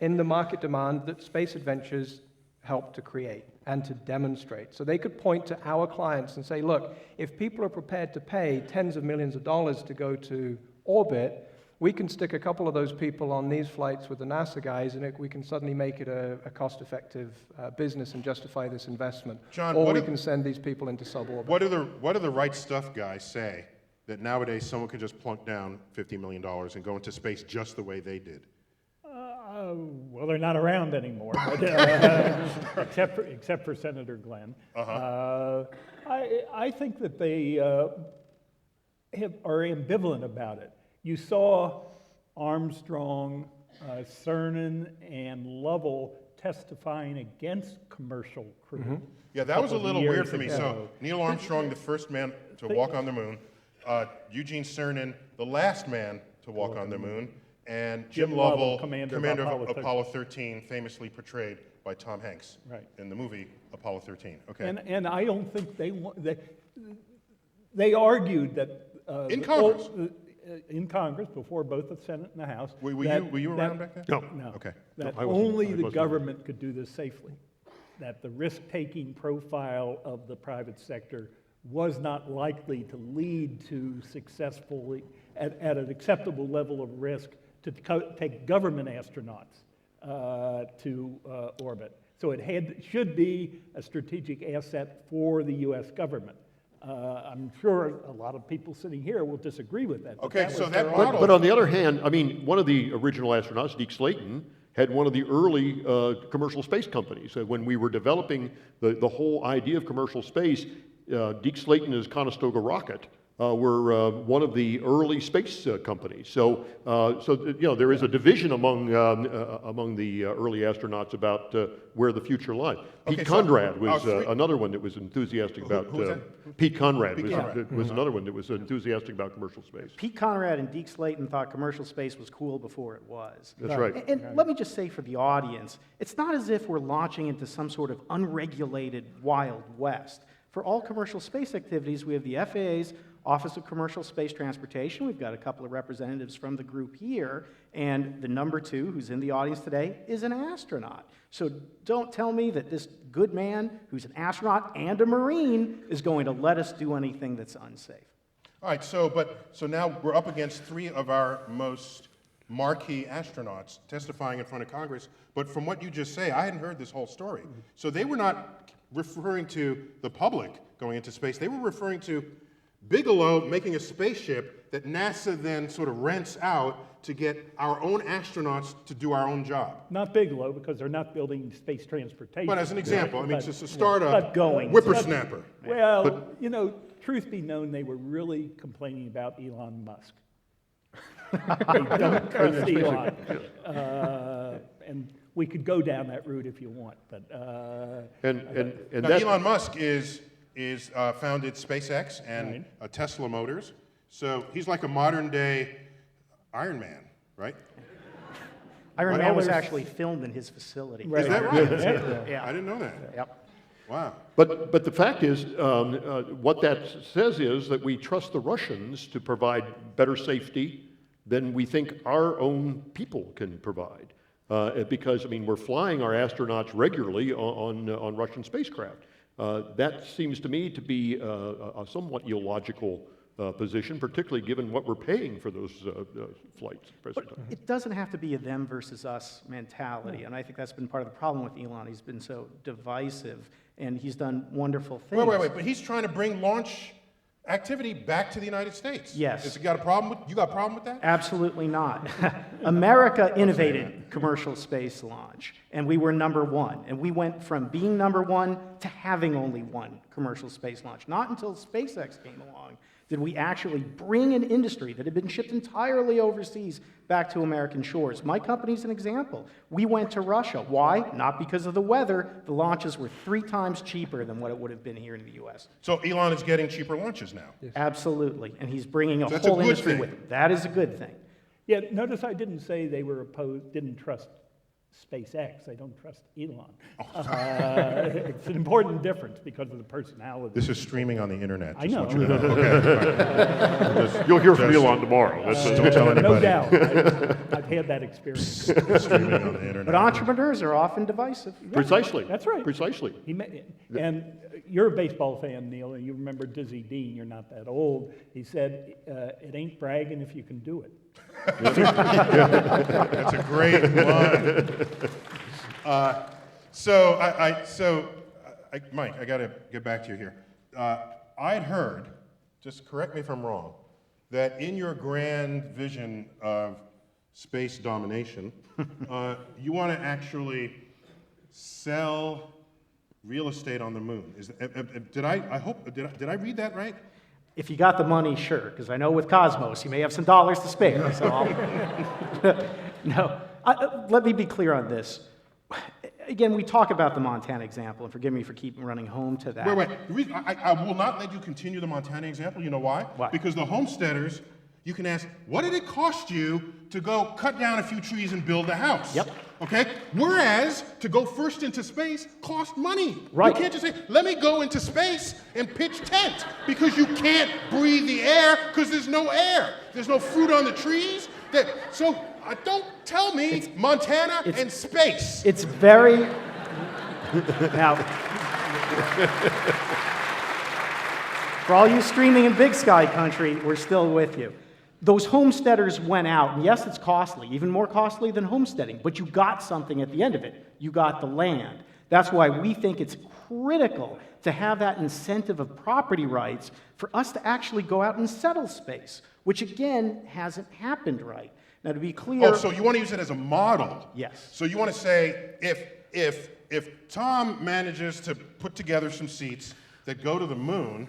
in the market demand that Space Adventures helped to create and to demonstrate. So they could point to our clients and say, look, if people are prepared to pay tens of millions of dollars to go to orbit, we can stick a couple of those people on these flights with the NASA guys, and we can suddenly make it a cost-effective business and justify this investment. John, or we can send these people into suborbit. What do the right stuff guys say that nowadays someone can just plunk down $50 million and go into space just the way they did? Well, they're not around anymore, but, except for Senator Glenn. I think that they are ambivalent about it. You saw Armstrong, Cernan, and Lovell testifying against commercial crew. Yeah, that was a little weird for me. ago. So Neil Armstrong, the first man to walk on the moon, Eugene Cernan, the last man to walk on the moon, and Jim Lovell, commander of Apollo 13, famously portrayed by Tom Hanks in the movie Apollo 13. Okay. And I don't think they argued that In Congress? In Congress, before both the Senate and the House. Were you around back then? No. No. Okay. That I wasn't- only I the wasn't. government could do this safely. That the risk-taking profile of the private sector was not likely to lead to successfully, at an acceptable level of risk, to take government astronauts to orbit. So it should be a strategic asset for the U.S. government. I'm sure a lot of people sitting here will disagree with that. but Okay, was so their that argument. model- But on the other hand, I mean, one of the original astronauts, Deke Slayton, had one of the early commercial space companies. When we were developing the whole idea of commercial space, Deke Slayton and his Conestoga rocket were one of the early space companies. So there is a division among the early astronauts about where the future lies. Okay, Pete so- Conrad was sweet. another one that was enthusiastic about. who was that? Pete Conrad Pete was, Conrad. was another one that was enthusiastic about commercial space. Pete Conrad and Deke Slayton thought commercial space was cool before it was. That's right. And let me just say for the audience, it's not as if we're launching into some sort of unregulated Wild West. For all commercial space activities, we have the FAA's Office of Commercial Space Transportation. We've got a couple of representatives from the group here, and the number 2, who's in the audience today, is an astronaut. So don't tell me that this good man, who's an astronaut and a Marine, is going to let us do anything that's unsafe. All right, so now we're up against 3 of our most marquee astronauts testifying in front of Congress. But from what you just say, I hadn't heard this whole story. So they were not referring to the public going into space. They were referring to Bigelow making a spaceship that NASA then sort of rents out to get our own astronauts to do our own job. Not Bigelow, because they're not building space transportation. But as an example, I mean, But- just a startup, but going. whippersnapper. Well, you know, truth be known, they were really complaining about Elon Musk. They don't trust Elon. And we could go down that route if you want, but And Now, that, Elon Musk is founded SpaceX and Right. Tesla Motors. So he's like a modern day Iron Man, right? Iron What Man was others- actually filmed in his facility. Is that right? Yeah. I didn't know that. Yep. Wow. But the fact is, what that says is that we trust the Russians to provide better safety than we think our own people can provide. Because, I mean, we're flying our astronauts regularly on Russian spacecraft. That seems to me to be a somewhat illogical position, particularly given what we're paying for those flights at the present time. It doesn't have to be a them versus us mentality, and I think that's been part of the problem with Elon. He's been so divisive, and he's done wonderful things. Wait. But he's trying to bring launch activity back to the United States. Yes. You got a problem with that? Absolutely not. America innovated commercial space launch, and we were number 1. And we went from being number 1 to having only 1 commercial space launch. Not until SpaceX came along did we actually bring an industry that had been shipped entirely overseas back to American shores. My company's an example. We went to Russia. Why? Not because of the weather. The launches were 3 times cheaper than what it would have been here in the U.S. So Elon is getting cheaper launches now. Absolutely. And he's bringing a So that's a whole good industry thing. with him. That is a good thing. yeah, notice I didn't say they were didn't trust SpaceX. I don't trust Elon. It's an important difference because of the personality. This is streaming on the internet. I just know. want you to know. Okay, fine. You'll hear from Just- Elon tomorrow. Don't tell anybody. No doubt. I've had that experience. It's streaming on the internet. But entrepreneurs are often divisive. Precisely. That's right. Precisely. And you're a baseball fan, Neil, and you remember Dizzy Dean. You're not that old. He said, "It ain't bragging if you can do it." That's a great line. Mike, I got to get back to you here. I had heard, just correct me if I'm wrong, that in your grand vision of space domination, you want to actually sell real estate on the moon. Did I read that right? If you got the money, sure, because I know with Cosmos, you may have some dollars to spare. So no, let me be clear on this. Again, we talk about the Montana example, and forgive me for keeping running home to that. Wait. The reason, I will not let you continue the Montana example. You know why? Why? Because the homesteaders, you can ask, what did it cost you to go cut down a few trees and build a house? Yep. Okay? Whereas, to go first into space cost money. Right. You can't just say, let me go into space and pitch tent, because you can't breathe the air because there's no air. There's no fruit on the trees. So don't tell me Montana and space. It's very... Now, for all you streaming in Big Sky country, we're still with you. Those homesteaders went out, and yes, it's costly, even more costly than homesteading, but you got something at the end of it. You got the land. That's why we think it's critical to have that incentive of property rights for us to actually go out and settle space, which again hasn't happened right. Now, to be clear... Oh, so you want to use it as a model? Yes. So you want to say, if Tom manages to put together some seats that go to the moon,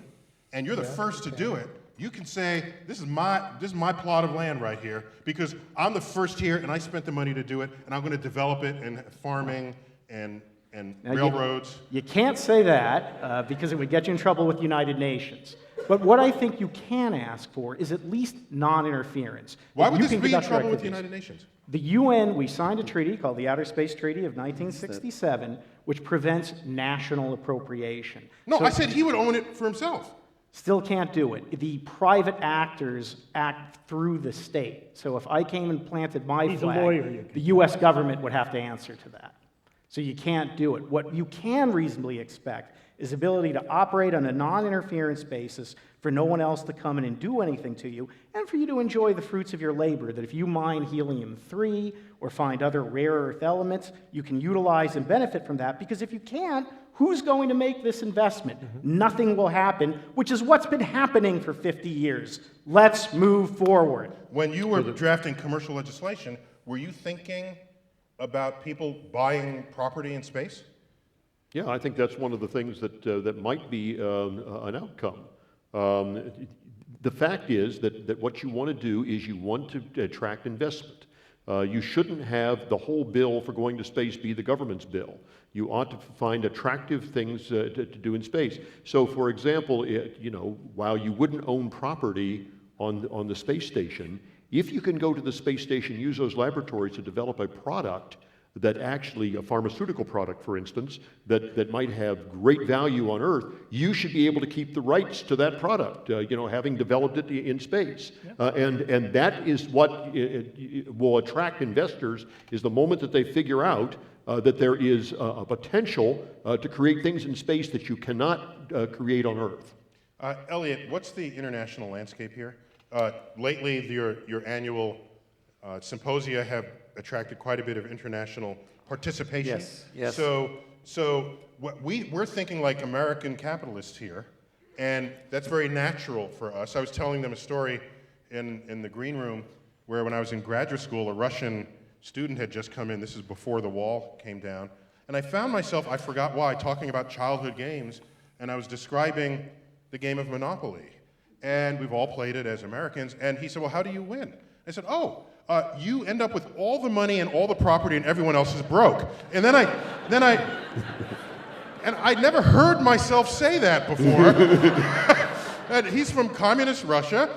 and you're the first to do it, you can say, this is my plot of land right here, because I'm the first here, and I spent the money to do it, and I'm going to develop it, and farming, and Now, railroads. You can't say that because it would get you in trouble with the United Nations. But what I think you can ask for is at least non-interference. Why That would you this can be in conduct trouble with the activities. United Nations? The UN, we signed a treaty called the Outer Space Treaty of 1967, which prevents national appropriation. No, So I said he would own it for himself. still can't do it. The private actors act through the state. So if I came and planted my He's a flag, lawyer, you can- the US government would have to answer to that. So you can't do it. What you can reasonably expect is ability to operate on a non-interference basis for no one else to come in and do anything to you, and for you to enjoy the fruits of your labor, that if you mine helium-3 or find other rare earth elements, you can utilize and benefit from that, because if you can't, who's going to make this investment? Nothing will happen, which is what's been happening for 50 years. Let's move forward. When you were drafting commercial legislation, were you thinking about people buying property in space? Yeah, I think that's one of the things that might be an outcome. The fact is that what you want to do is you want to attract investment. You shouldn't have the whole bill for going to space be the government's bill. You ought to find attractive things to do in space. So, for example, while you wouldn't own property on the space station, if you can go to the space station, use those laboratories to develop a product that actually, a pharmaceutical product, for instance, that might have great value on Earth, you should be able to keep the rights to that product, having developed it in space. And that is what will attract investors, is the moment that they figure out that there is a potential to create things in space that you cannot create on Earth. Elliot, what's the international landscape here? Lately, your annual symposia have attracted quite a bit of international participation. Yes. So we're thinking like American capitalists here, and that's very natural for us. I was telling them a story in the green room where when I was in graduate school, a Russian student had just come in. This is before the wall came down. And I found myself, I forgot why, talking about childhood games, and I was describing the game of Monopoly. And we've all played it as Americans. And he said, well, how do you win? I said, you end up with all the money and all the property and everyone else is broke. And then I'd never heard myself say that before. And he's from communist Russia,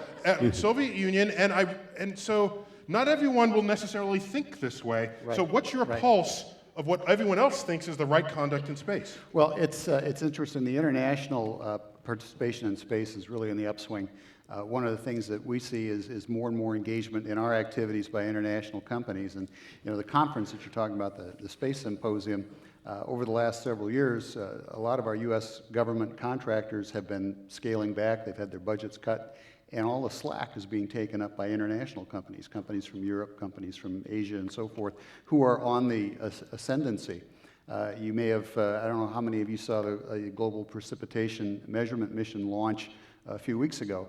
Soviet Union, and so not everyone will necessarily think this way. Right. So what's your pulse of what everyone else thinks is the right conduct in space? Well, it's interesting. The international participation in space is really in the upswing. One of the things that we see is more and more engagement in our activities by international companies. And the conference that you're talking about, the Space Symposium, over the last several years, a lot of our U.S. government contractors have been scaling back. They've had their budgets cut. And all the slack is being taken up by international companies, companies from Europe, companies from Asia, and so forth, who are on the ascendancy. You may have, I don't know how many of you saw the Global Precipitation Measurement Mission launch a few weeks ago.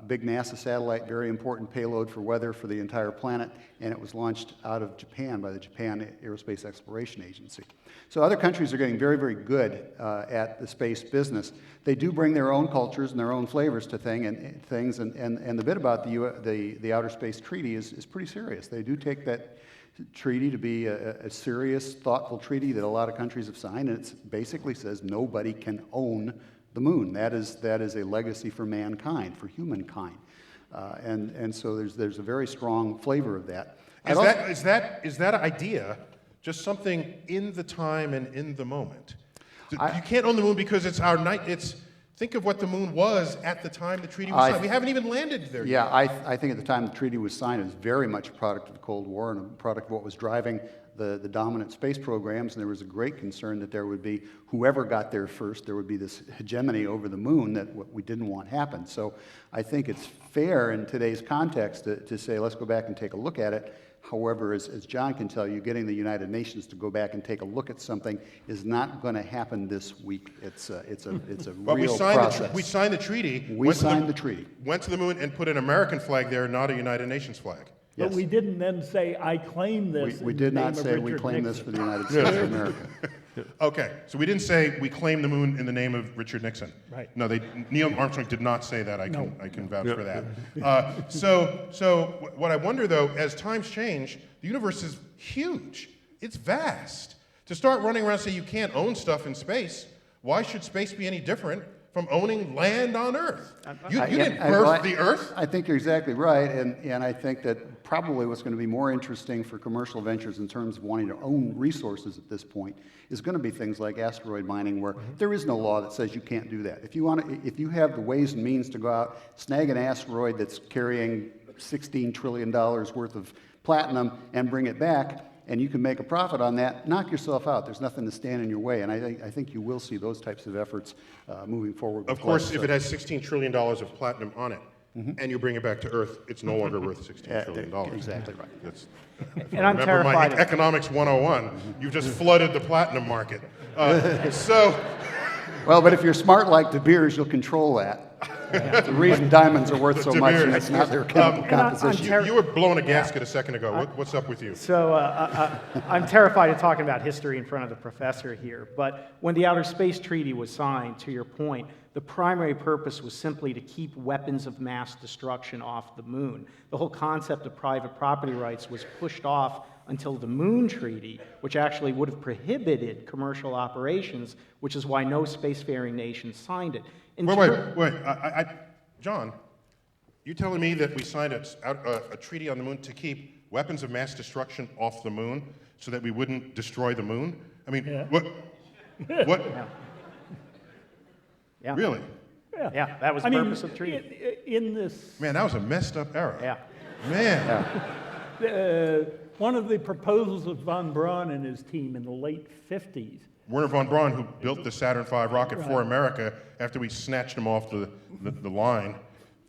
Big NASA satellite, very important payload for weather for the entire planet, and it was launched out of Japan by the Japan Aerospace Exploration Agency. So other countries are getting very, very good at the space business. They do bring their own cultures and their own flavors to things, and the bit about the Outer Space Treaty is pretty serious. They do take that treaty to be a serious, thoughtful treaty that a lot of countries have signed, and it basically says nobody can own the moon. That is a legacy for mankind, for humankind, and so there's a very strong flavor of that. Is that idea just something in the time and in the moment? You can't own the moon because it's our night. Think of what the moon was at the time the treaty was signed. We haven't even landed there yet. Yeah, I think at the time the treaty was signed, it was very much a product of the Cold War and a product of what was driving the dominant space programs, and there was a great concern that there would be, whoever got there first, there would be this hegemony over the moon that what we didn't want happen. So I think it's fair in today's context to say, let's go back and take a look at it. However, as John can tell you, getting the United Nations to go back and take a look at something is not going to happen this week. It's a But real process. we signed the treaty. We signed the treaty. Went to the moon and put an American flag there, not a United Nations flag. But Yes. we didn't then say, I claim this. We in did the not name of say we Richard claim this Nixon. for the United States of America. Okay, so we didn't say we claim the moon in the name of Richard Nixon. Right. No, Neil Armstrong did not say that. I can vouch for that. So what I wonder though, as times change, the universe is huge. It's vast. To start running around and say you can't own stuff in space, why should space be any different from owning land on Earth. You I- didn't I- birth well, the Earth. I think you're exactly right, and I think that probably what's going to be more interesting for commercial ventures in terms of wanting to own resources at this point is going to be things like asteroid mining, where there is no law that says you can't do that. If you have the ways and means to go out, snag an asteroid that's carrying $16 trillion worth of platinum and bring it back, and you can make a profit on that, knock yourself out. There's nothing to stand in your way, and I think you will see those types of efforts moving forward. Of course, if it has $16 trillion of platinum on it, and you bring it back to Earth, it's no longer worth $16 trillion. Exactly right. That's, And I'm remember my terrified of- Economics 101, you've just flooded the platinum market. Well, but if you're smart like De Beers, you'll control that. The reason diamonds are worth so De much Beers. is not their chemical And I'm composition. you were blowing a gasket a second ago. What's up with you? So I'm terrified of talking about history in front of the professor here, but when the Outer Space Treaty was signed, to your point, the primary purpose was simply to keep weapons of mass destruction off the moon. The whole concept of private property rights was pushed off until the Moon Treaty, which actually would have prohibited commercial operations, which is why no spacefaring nation signed it. Wait. John, you telling me that we signed a treaty on the moon to keep weapons of mass destruction off the moon so that we wouldn't destroy the moon? I mean, what? Yeah. Really? Yeah, that was the purpose of the treaty. In this, Man, that was a messed up era. Yeah. Man. one of the proposals of von Braun and his team in the late 50s, Werner von Braun, who built the Saturn V rocket for America after we snatched him off the line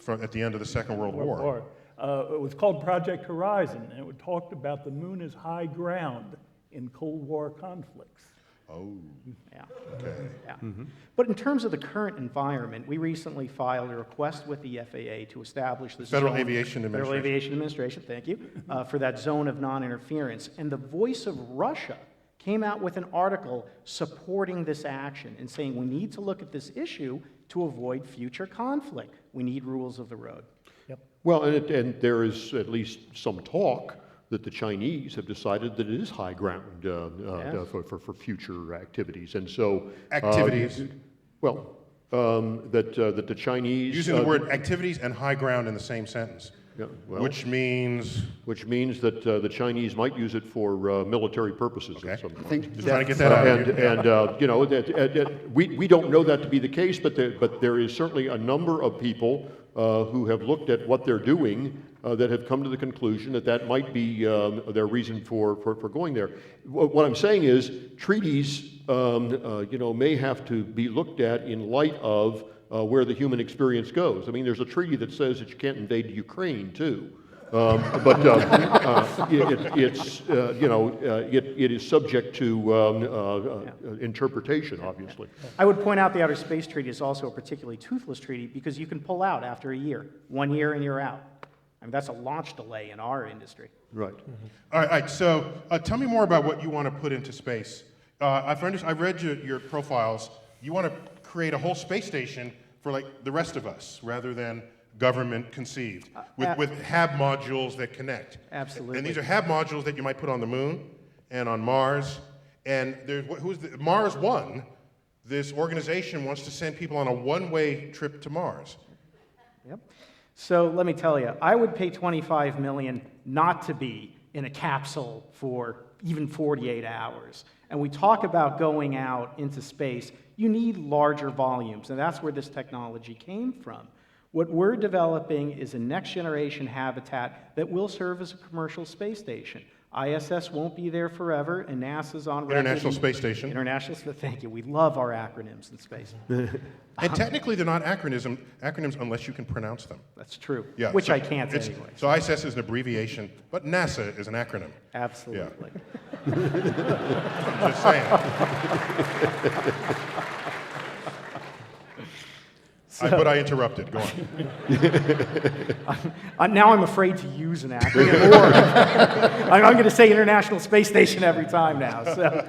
at the end of the Second World War. it was called Project Horizon, and it talked about the moon as high ground in Cold War conflicts. Oh, Yeah. okay. Yeah. But in terms of the current environment, we recently filed a request with the FAA to establish this Federal zone- Aviation Federal Administration. Aviation Administration, thank you, for that zone of non-interference. And the Voice of Russia came out with an article supporting this action and saying we need to look at this issue to avoid future conflict. We need rules of the road. Well, and there is at least some talk that the Chinese have decided that it is high ground Yes. for future activities. And so... Activities. That the Chinese... Using the word activities and high ground in the same sentence, yeah, well, which means... which means that the Chinese might use it for military purposes. Okay. At some point. Just trying to get that out of you. And you know, we don't know that to be the case, but there is certainly a number of people who have looked at what they're doing that have come to the conclusion that that might be their reason for going there. What I'm saying is treaties, you know, may have to be looked at in light of where the human experience goes. I mean, there's a treaty that says that you can't invade Ukraine too. It's you know, it is subject to interpretation, obviously. I would point out the Outer Space Treaty is also a particularly toothless treaty because you can pull out after a year. 1 year and you're out. I mean, that's a launch delay in our industry. Right. All right, so tell me more about what you want to put into space. I've read your profiles. You want to create a whole space station for like the rest of us, rather than government conceived, with HAB modules that connect. Absolutely. And these are HAB modules that you might put on the moon and on Mars. And there's Mars One. This organization wants to send people on a one-way trip to Mars. Yep. So let me tell you, I would pay $25 million not to be in a capsule for even 48 hours. And we talk about going out into space. You need larger volumes, and that's where this technology came from. What we're developing is a next-generation habitat that will serve as a commercial space station. ISS won't be there forever, and NASA's on record. International Space Station. International, thank you. We love our acronyms in space. And technically, they're not acronyms unless you can pronounce them. That's true, Yeah, which so I can't it's- anyway. So ISS is an abbreviation, but NASA is an acronym. Absolutely. I'm just saying. But I interrupted. Go on. Now I'm afraid to use an acronym. I'm going to say International Space Station every time now. So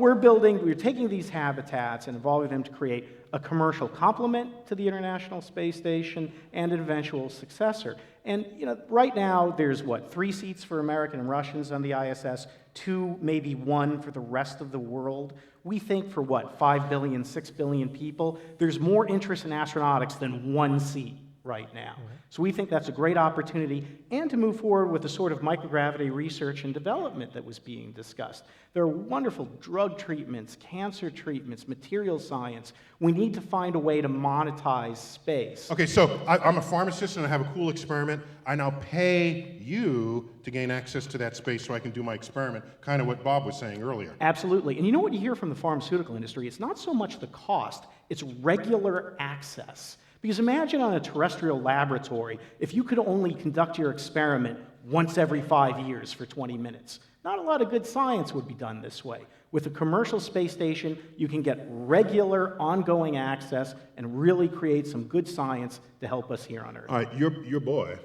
we're taking these habitats and evolving them to create a commercial complement to the International Space Station, and an eventual successor. And right now there's 3 seats for American and Russians on the ISS, 2, maybe 1 for the rest of the world. We think for 5 billion, 6 billion people, there's more interest in astronautics than 1 seat right now. So we think that's a great opportunity, and to move forward with the sort of microgravity research and development that was being discussed. There are wonderful drug treatments, cancer treatments, material science. We need to find a way to monetize space. Okay, so I'm a pharmacist and I have a cool experiment. I now pay you to gain access to that space so I can do my experiment, kind of what Bob was saying earlier. Absolutely. And you know what you hear from the pharmaceutical industry? It's not so much the cost, it's regular access. Because imagine on a terrestrial laboratory, if you could only conduct your experiment once every 5 years for 20 minutes. Not a lot of good science would be done this way. With a commercial space station, you can get regular, ongoing access and really create some good science to help us here on Earth. All right, your boy,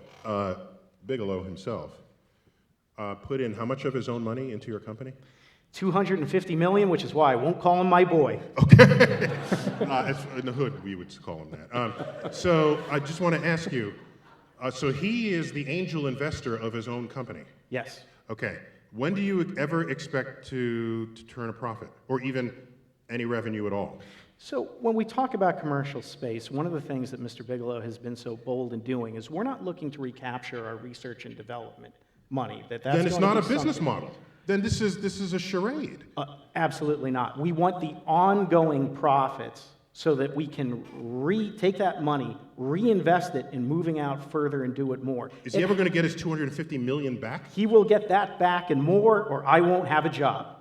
Bigelow himself, put in how much of his own money into your company? $250 million, which is why I won't call him my boy. In the hood, we would call him that. So I just want to ask you, so he is the angel investor of his own company? Yes. Okay. When do you ever expect to turn a profit, or even any revenue at all? So when we talk about commercial space, one of the things that Mr. Bigelow has been so bold in doing is we're not looking to recapture our research and development money. Then it's not a business model. Then this is a charade. Absolutely not. We want the ongoing profits so that we can take that money, reinvest it in moving out further and do it more. Is he ever going to get his $250 million back? He will get that back and more, or I won't have a job.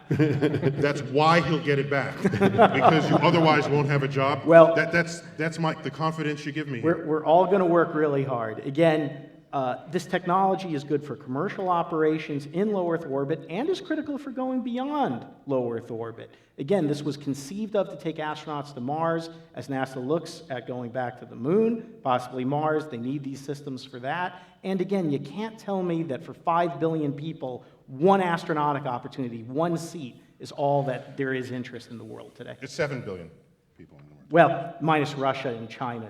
That's why he'll get it back, because you otherwise won't have a job. Well, that's the confidence you give me here. We're all going to work really hard. Again, this technology is good for commercial operations in low Earth orbit and is critical for going beyond low Earth orbit. Again, this was conceived of to take astronauts to Mars. As NASA looks at going back to the moon, possibly Mars, they need these systems for that. And again, you can't tell me that for 5 billion people, 1 astronautic opportunity, 1 seat, is all that there is interest in the world today. It's 7 billion people in the world. Well, minus Russia and China.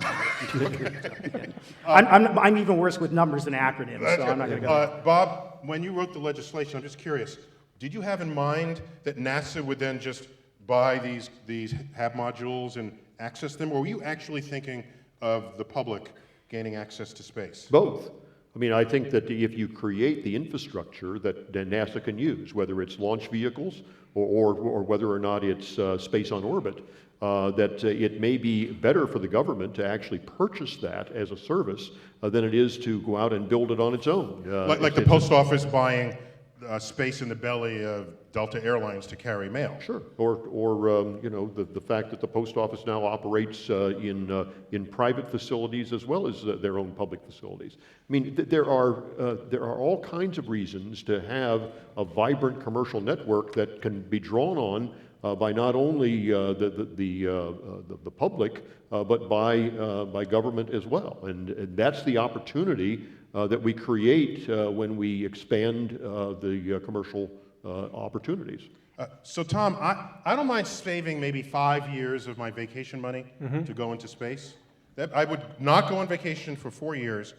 I'm even worse with numbers than acronyms, so I'm not going to go. Bob, when you wrote the legislation, I'm just curious, did you have in mind that NASA would then just buy these HAB modules and access them, or were you actually thinking of the public gaining access to space? Both. I mean, I think that if you create the infrastructure that NASA can use, whether it's launch vehicles or whether or not it's space on orbit, that it may be better for the government to actually purchase that as a service than it is to go out and build it on its own. Like the post office buying space in the belly of Delta Airlines to carry mail. Sure. Or you know, the fact that the post office now operates in private facilities as well as their own public facilities. I mean, there are all kinds of reasons to have a vibrant commercial network that can be drawn on by not only the public, but by government as well. And that's the opportunity that we create when we expand the commercial opportunities. So Tom, I don't mind saving maybe 5 years of my vacation money to go into space. I would not go on vacation for 4 years,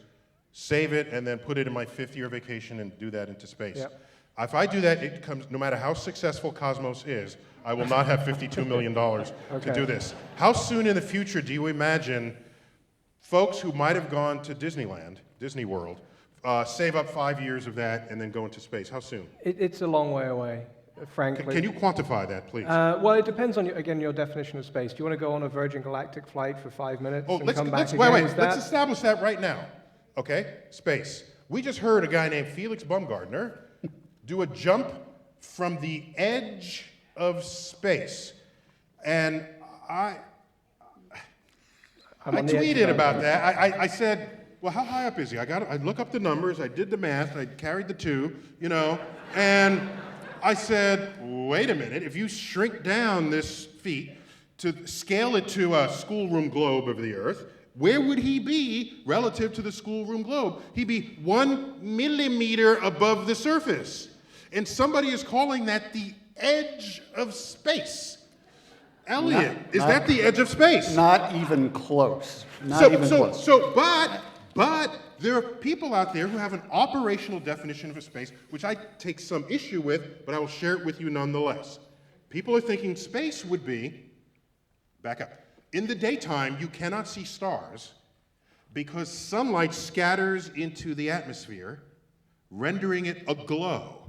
save it, and then put it in my 5th year vacation and do that into space. Yep. If I do that, it comes, no matter how successful Cosmos is, I will not have $52 million to do this. How soon in the future do you imagine folks who might have gone to Disneyland, Disney World, save up 5 years of that and then go into space? How soon? It's a long way away, frankly. Can you quantify that, please? Well, it depends on, again, your definition of space. Do you want to go on a Virgin Galactic flight for 5 minutes and come back again? Wait, Is that- let's establish that right now. Okay, space. We just heard a guy named Felix Baumgartner do a jump from the edge of space. And I tweeted about that. I said, well, how high up is he? I look up the numbers, I did the math, I carried the 2, you know, and I said, wait a minute, if you shrink down this feat to scale it to a schoolroom globe of the Earth, where would he be relative to the schoolroom globe? He'd be 1 millimeter above the surface. And somebody is calling that the edge of space. Elliot, is that the edge of space? Not even close. Not even close. But there are people out there who have an operational definition of a space, which I take some issue with, but I will share it with you nonetheless. People are thinking space would be, back up, in the daytime you cannot see stars because sunlight scatters into the atmosphere, rendering it aglow.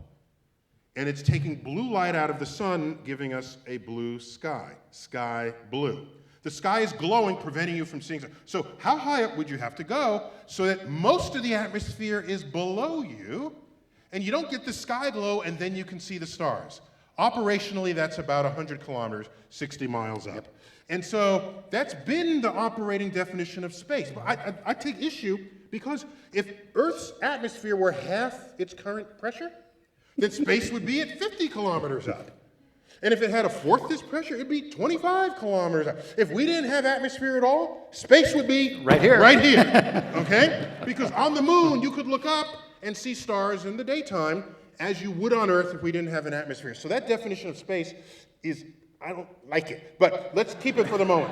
And it's taking blue light out of the sun, giving us a blue sky, sky blue. The sky is glowing, preventing you from seeing. So how high up would you have to go so that most of the atmosphere is below you, and you don't get the sky glow, and then you can see the stars? Operationally, that's about 100 kilometers, 60 miles up. And so that's been the operating definition of space. But I take issue because if Earth's atmosphere were half its current pressure, then space would be at 50 kilometers up. And if it had a fourth this pressure, it'd be 25 kilometers up. If we didn't have atmosphere at all, space would be Right here. Right here, okay? Because on the moon, you could look up and see stars in the daytime as you would on Earth if we didn't have an atmosphere. So that definition of space is, I don't like it. But let's keep it for the moment.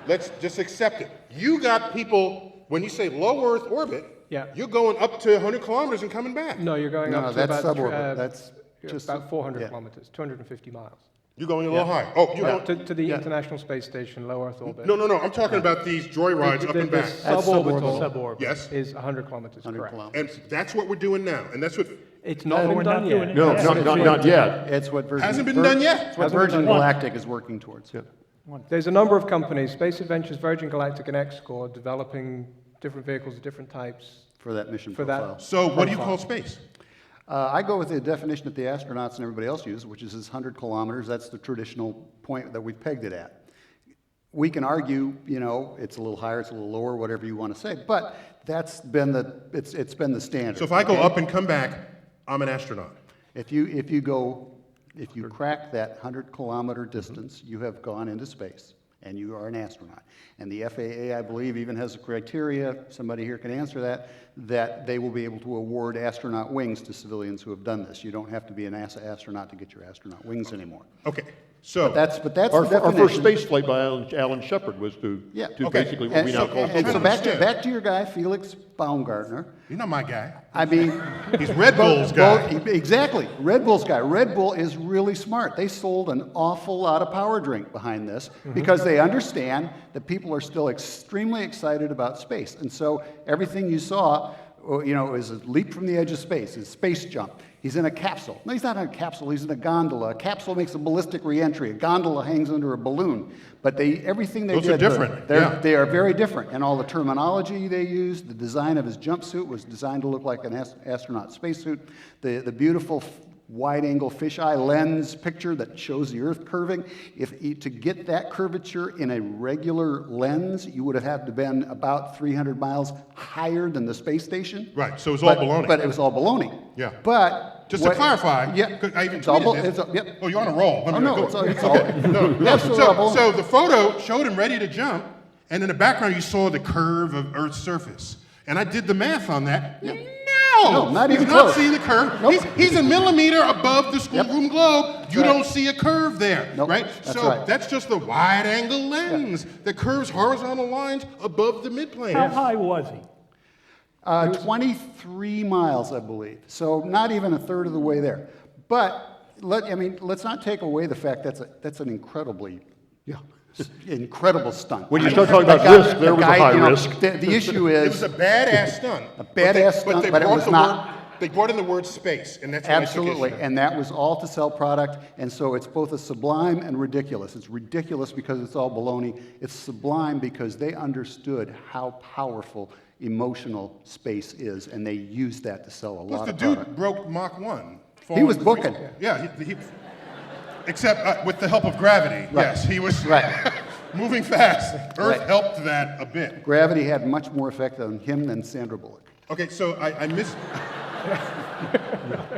Let's just accept it. You got people, when you say low Earth orbit, Yeah. you're going up to 100 kilometers and coming back. No, you're going No, up to that's about, suborbital. That's just about 400 yeah. kilometers, 250 miles. You're going a little higher. Oh, you Well, go. to the International Space Station, low Earth orbit. No, I'm talking about these joyrides up and The back. That's suborbital Suborbital. Yes, is 100 kilometers, 100 correct. kilometers. and that's what we're doing now, and that's what It's not No, been we're done not yet. doing it. No, Yes. not yet. It's what Virgin... hasn't been done yet. It's what Hasn't been Virgin done. Galactic is working towards. There's a number of companies, Space Adventures, Virgin Galactic, and Excursion, developing different vehicles of different types. For that mission For that. profile. So what do you call space? I go with the definition that the astronauts and everybody else use, which is this 100 kilometers. That's the traditional point that we've pegged it at. We can argue, it's a little higher, it's a little lower, whatever you want to say, but that's been it's been the standard. So if I go okay? up and come back, I'm an astronaut. If you crack that 100-kilometer distance, you have gone into space, and you are an astronaut. And the FAA, I believe, even has a criteria, somebody here can answer that they will be able to award astronaut wings to civilians who have done this. You don't have to be a NASA astronaut to get your astronaut wings anymore. Okay, so But that's Our the definition. first space flight by Alan Shepard was to Okay. basically what we now call And so Understood. back to your guy, Felix Baumgartner. you're not my guy. I mean, He's Red Bull's guy. Exactly, Red Bull's guy. Red Bull is really smart. They sold an awful lot of power drink behind this because they understand that people are still extremely excited about space. And so everything you saw, is a leap from the edge of space, is space jump. He's in a capsule. No, he's not in a capsule, he's in a gondola. A capsule makes a ballistic reentry. A gondola hangs under a balloon. But everything they Those did... are different, They are very different. And all the terminology they used, the design of his jumpsuit was designed to look like an astronaut spacesuit. The beautiful wide-angle fisheye lens picture that shows the Earth curving. To get that curvature in a regular lens, you would have had to been about 300 miles higher than the space station. Right, so it was all baloney. But it was all baloney. Yeah. But... Just to clarify, yeah, 'cause I even it's all, tweeted this. yep. Oh, you're on a roll. Let me no, go. it's all- Okay. No. Absolutely all baloney. So the photo showed him ready to jump, and in the background you saw the curve of Earth's surface. And I did the math on that. No, not even He's not close. seeing the curve. Nope. He's a millimeter above the schoolroom globe. You right. don't see a curve there, Nope, right? that's So right. that's just the wide-angle lens that curves horizontal lines above the midplane. How high was he? 23 miles, I believe. So not even a third of the way there. But let's not take away the fact that's an incredibly, incredible stunt. When you start talking about risk, there was a high risk. The issue is It was a badass stunt. badass stunt, but it was not. They brought in the word space, and that's what I absolutely, took issue. and that was all to sell product, and so it's both a sublime and ridiculous. It's ridiculous because it's all baloney. It's sublime because they understood how powerful emotional space is, and they used that to sell a Plus, lot the of dude product. broke Mach 1. He was booking. Yeah, except with the help of gravity. Right. Yes, he was Right. moving fast. Earth Right. helped that a bit. Gravity had much more effect on him than Sandra Bullock. Okay, so I missed.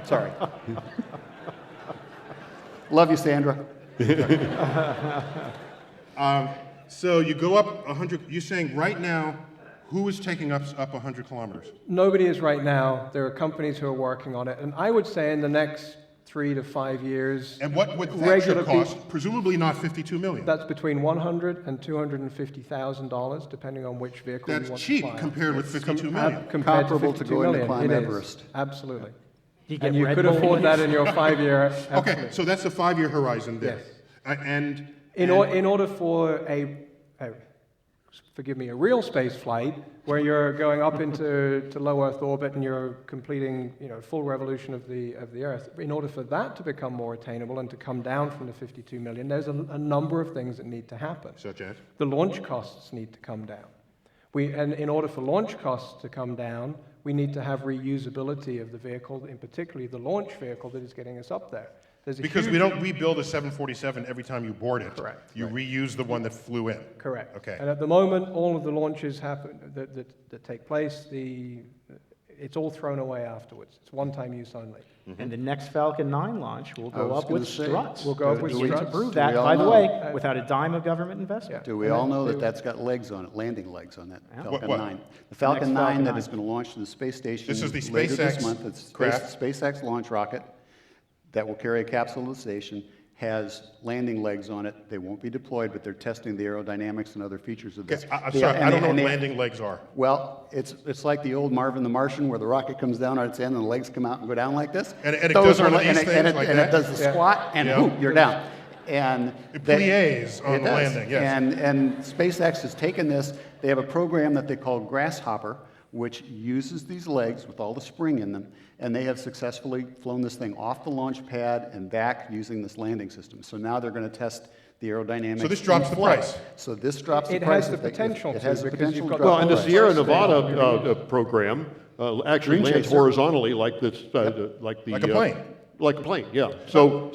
Sorry. Love you, Sandra. So you go up 100. You're saying right now, who is taking up 100 kilometers? Nobody is right now. There are companies who are working on it. And I would say in the next 3 to 5 years. And what would that regular should cost? Presumably not $52 million. That's between $100,000 and $250,000, depending on which vehicle you want That's to cheap fly. compared with $52 million. Compared Comparable to to $52 going to million, climb it is. Everest. Absolutely. You get And you Red could Bull afford that points. in your 5-year. Okay, so that's a 5-year horizon there. Yes. And In order for forgive me, a real space flight where you're going up into low Earth orbit and you're completing, full revolution of the Earth. In order for that to become more attainable and to come down from the 52 million, there's a number of things that need to happen. such as? The launch costs need to come down. And in order for launch costs to come down, we need to have reusability of the vehicle, in particularly the launch vehicle that is getting us up there. Because we don't rebuild a 747 every time you board it. Correct. You reuse the one that flew in. Correct. Okay. And at the moment, all of the launches happen that take place. It's all thrown away afterwards. It's one-time use only. And the next Falcon 9 launch will I go was up with gonna say, struts. We'll go up with We need to struts. prove Do we that, all by the know? way, without a dime of government investment. Do we all know that that's got legs on it, landing legs on that Yeah. Falcon What? 9? The Falcon Next 9 Falcon that 9. is going to launch to the space station This is the later this SpaceX month. It's craft. SpaceX launch rocket that will carry a capsule to the station, has landing legs on it. They won't be deployed, but they're testing the aerodynamics and other features of this. Okay, I'm They- sorry, and I they- don't know and what they- landing legs are. Well, it's like the old Marvin the Martian where the rocket comes down on its end and the legs come out and go down like this. And it Those does are one of li- these and it- things and it- like and that? it does the Yeah. squat and Yeah. whoop, you're down. And It they- plies on it the does. landing, yes. And SpaceX has taken this. They have a program that they call Grasshopper, which uses these legs with all the spring in them, and they have successfully flown this thing off the launch pad and back using this landing system. So now they're going to test the aerodynamics. So this drops in the flight. price. So this drops the It price. has the if they- potential It to, has the because potential you've to got drop Well, and the the price. Sierra Nevada program actually Green lands Chaser. horizontally like this, like Like a plane. Like a plane, yeah. So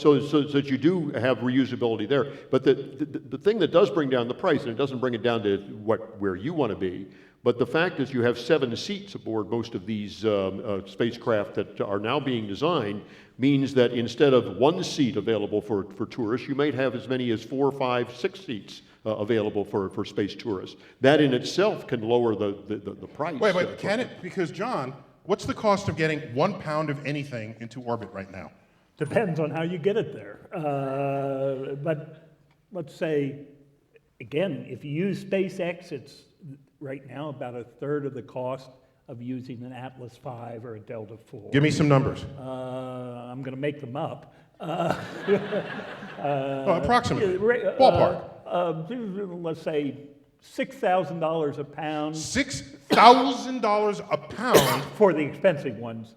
that you do have reusability there. But the thing that does bring down the price, and it doesn't bring it down to where you want to be, but the fact is you have 7 seats aboard most of these spacecraft that are now being designed, means that instead of 1 seat available for tourists, you might have as many as 4, 5, 6 seats available for space tourists. That in itself can lower the price. Wait, can it? Because, John, what's the cost of getting 1 pound of anything into orbit right now? Depends on how you get it there. But let's say, again, if you use SpaceX, it's right now about a third of the cost of using an Atlas V or a Delta IV. Give me some numbers. I'm going to make them up. Approximately. Ballpark. Let's say $6,000 a pound $6,000 a pound. for the expensive ones.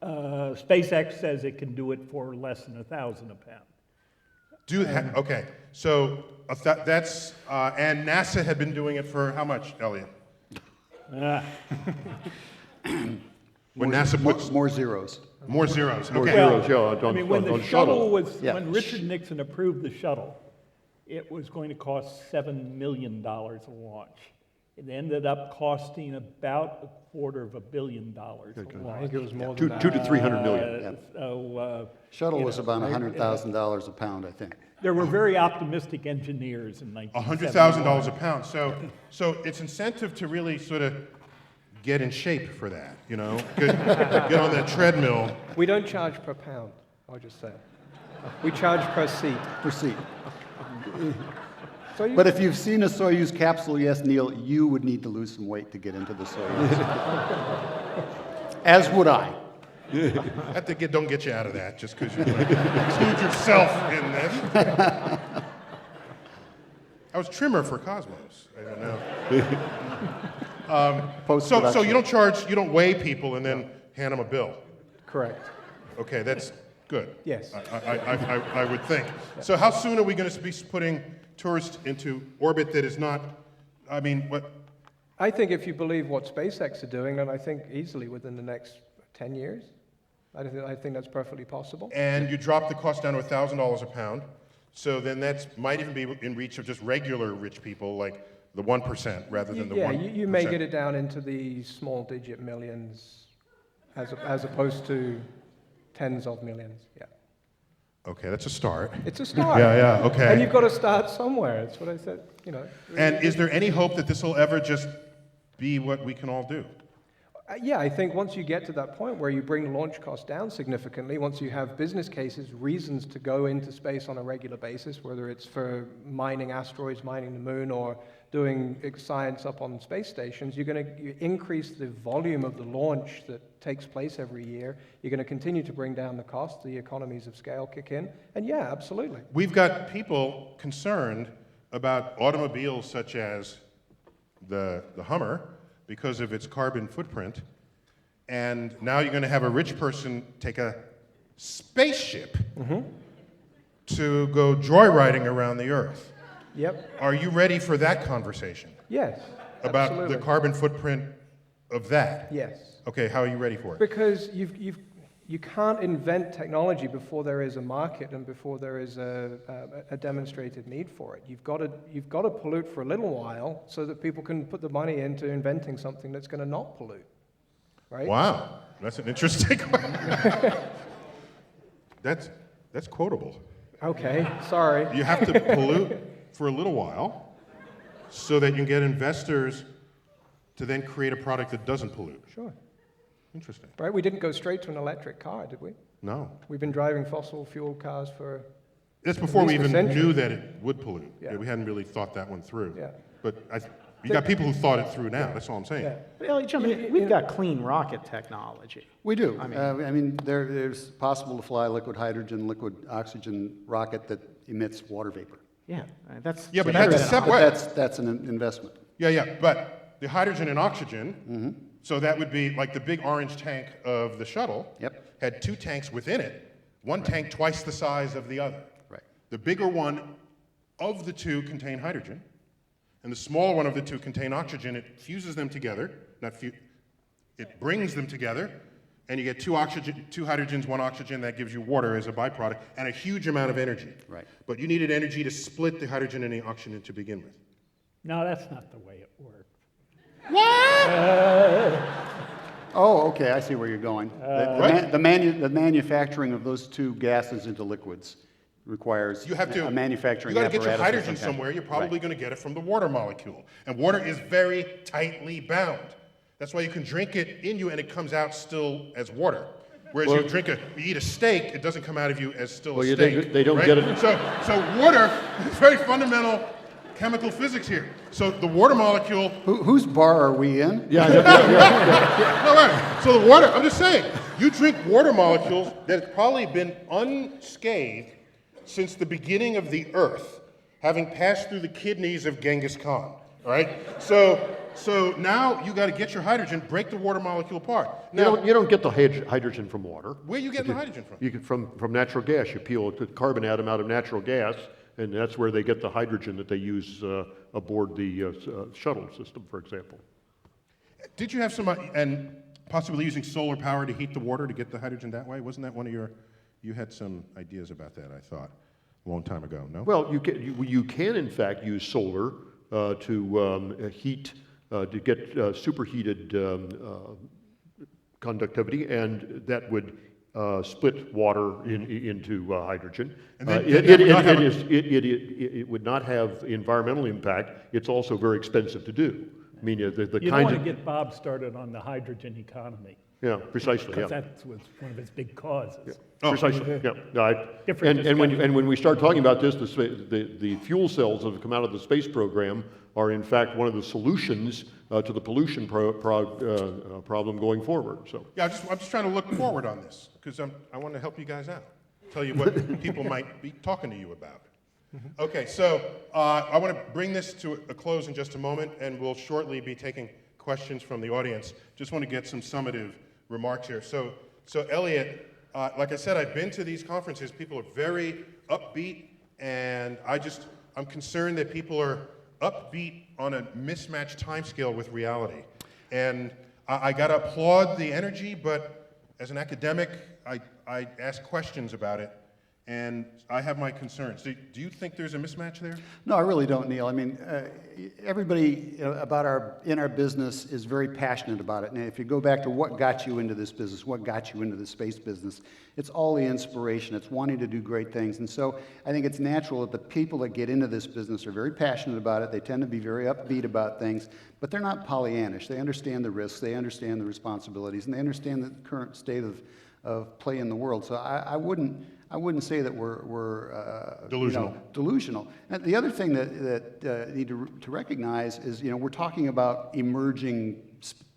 SpaceX says it can do it for less than $1,000 a pound. Okay, so that's, and NASA had been doing it for how much, Elliot? When NASA puts More zeros. more zeros, More okay. zeros, yeah, I mean, when the on shuttle was, Yeah. when Richard Nixon approved the shuttle, it was going to cost $7 million a launch. It ended up costing about $250 million a I launch. think it was more $200 than to that. $300 million. Shuttle was about $100,000 a pound, I think. There were very optimistic engineers in 1971. $100,000 a pound. So it's incentive to really sort of get in shape for that, you know? Get on that treadmill. We don't charge per pound, I'll just say. We charge per seat. Per seat. So you, But if you've seen a Soyuz capsule, yes, Neil, you would need to lose some weight to get into the Soyuz. As would I. Don't get you out of that just because you include yourself in this. I was trimmer for Cosmos. I don't know. So you don't weigh people and then hand them a bill. correct. Okay, that's good. Yes. I would think. So how soon are we going to be putting tourists into orbit that is not, I mean, what? I think if you believe what SpaceX are doing, then I think easily within the next 10 years. I think that's perfectly possible. And you drop the cost down to $1,000 a pound. So then that might even be in reach of just regular rich people, like the 1% rather than the 1%. Yeah, you may get it down into the small digit millions as opposed to tens of millions. Yeah. Okay, that's a start. It's a start. Yeah, okay. And you've got to start somewhere. That's what I said, you know. And is there any hope that this will ever just be what we can all do? Yeah, I think once you get to that point where you bring launch costs down significantly, once you have business cases, reasons to go into space on a regular basis, whether it's for mining asteroids, mining the moon, or doing science up on space stations, you're going to increase the volume of the launch that takes place every year. You're going to continue to bring down the cost, the economies of scale kick in, and yeah, absolutely. We've got people concerned about automobiles such as the Hummer because of its carbon footprint, and now you're going to have a rich person take a spaceship to go joyriding around the Earth. Yep. Are you ready for that conversation? Yes. About absolutely. the carbon footprint of that? Yes. Okay, how are you ready for it? Because you can't invent technology before there is a market and before there is a demonstrated need for it. You've got to pollute for a little while so that people can put the money into inventing something that's going to not pollute, right? Wow, that's an interesting question. That's quotable. Okay, sorry. You have to pollute for a little while so that you can get investors to then create a product that doesn't pollute. Sure. Interesting. Right, we didn't go straight to an electric car, did we? No. We've been driving fossil fuel cars for That's before we least a even century. knew that it would pollute. Yeah. We hadn't really thought that one through. Yeah. But you got people who thought it through now, that's all I'm saying. Yeah. But Elliot, jump in. We've got clean rocket technology. We do. I I mean- mean, there's possible to fly liquid hydrogen, liquid oxygen rocket that emits water vapor. Yeah, that's Yeah, but better that's a than separate- But that's an investment. Yeah, but the hydrogen and oxygen, so that would be like the big orange tank of the shuttle, Yep. had two tanks within it, one tank twice the size of the other. Right. The bigger one of the two contain hydrogen, and the smaller one of the two contain oxygen. It fuses them together, it brings them together, and you get two hydrogens, one oxygen, that gives you water as a byproduct, and a huge amount of energy. Right. But you needed energy to split the hydrogen and the oxygen to begin with. No, that's not the way it worked. Oh, okay, I see where you're going. Right. The manufacturing of those two gases into liquids requires You have to. a manufacturing You got to get your apparatus of hydrogen some kind. somewhere. You're probably Right. going to get it from the water molecule, and water is very tightly bound. That's why you can drink it in you, and it comes out still as water. Whereas you eat a steak, it doesn't come out of you as still a steak. they don't right? get it. So water is very fundamental chemical physics here. So the water molecule. Whose bar are we in? Yeah, No, right. So the water. I'm just saying. You drink water molecules that have probably been unscathed since the beginning of the Earth, having passed through the kidneys of Genghis Khan. All right. So now you got to get your hydrogen, break the water molecule apart. Now, you don't get the hydrogen from water. where are you getting the hydrogen from? You get from natural gas. You peel the carbon atom out of natural gas, and that's where they get the hydrogen that they use aboard the shuttle system, for example. Did you have some, and possibly using solar power to heat the water to get the hydrogen that way? Wasn't that one of you had some ideas about that, I thought, a long time ago, no? Well, you can in fact use solar to heat, to get superheated conductivity, and that would split water into hydrogen. And then- it would not have environmental impact. It's also very expensive to do. I mean, the You don't kind want to of get Bob started on the hydrogen economy, yeah, precisely. Yeah. because that was one of his big causes. Precisely. Yeah. No, Different and discussion. when we start talking about this, the fuel cells that have come out of the space program are in fact one of the solutions to the pollution problem going forward. So Yeah, I'm just trying to look forward on this, because I want to help you guys out, tell you what people might be talking to you about. Okay, so I want to bring this to a close in just a moment, and we'll shortly be taking questions from the audience. Just want to get some summative remarks here. So Elliot, like I said, I've been to these conferences. People are very upbeat, and I'm concerned that people are upbeat on a mismatched timescale with reality. And I got to applaud the energy, but as an academic, I ask questions about it. and I have my concerns. Do you think there's a mismatch there? No, I really don't, Neil. I mean, everybody in our business is very passionate about it. And if you go back to what got you into this business, what got you into the space business, it's all the inspiration. It's wanting to do great things. And so I think it's natural that the people that get into this business are very passionate about it. They tend to be very upbeat about things, but they're not Pollyannish. They understand the risks, they understand the responsibilities, and they understand the current state of play in the world. So I wouldn't say that we're Delusional. Delusional. And the other thing that you need to recognize is, we're talking about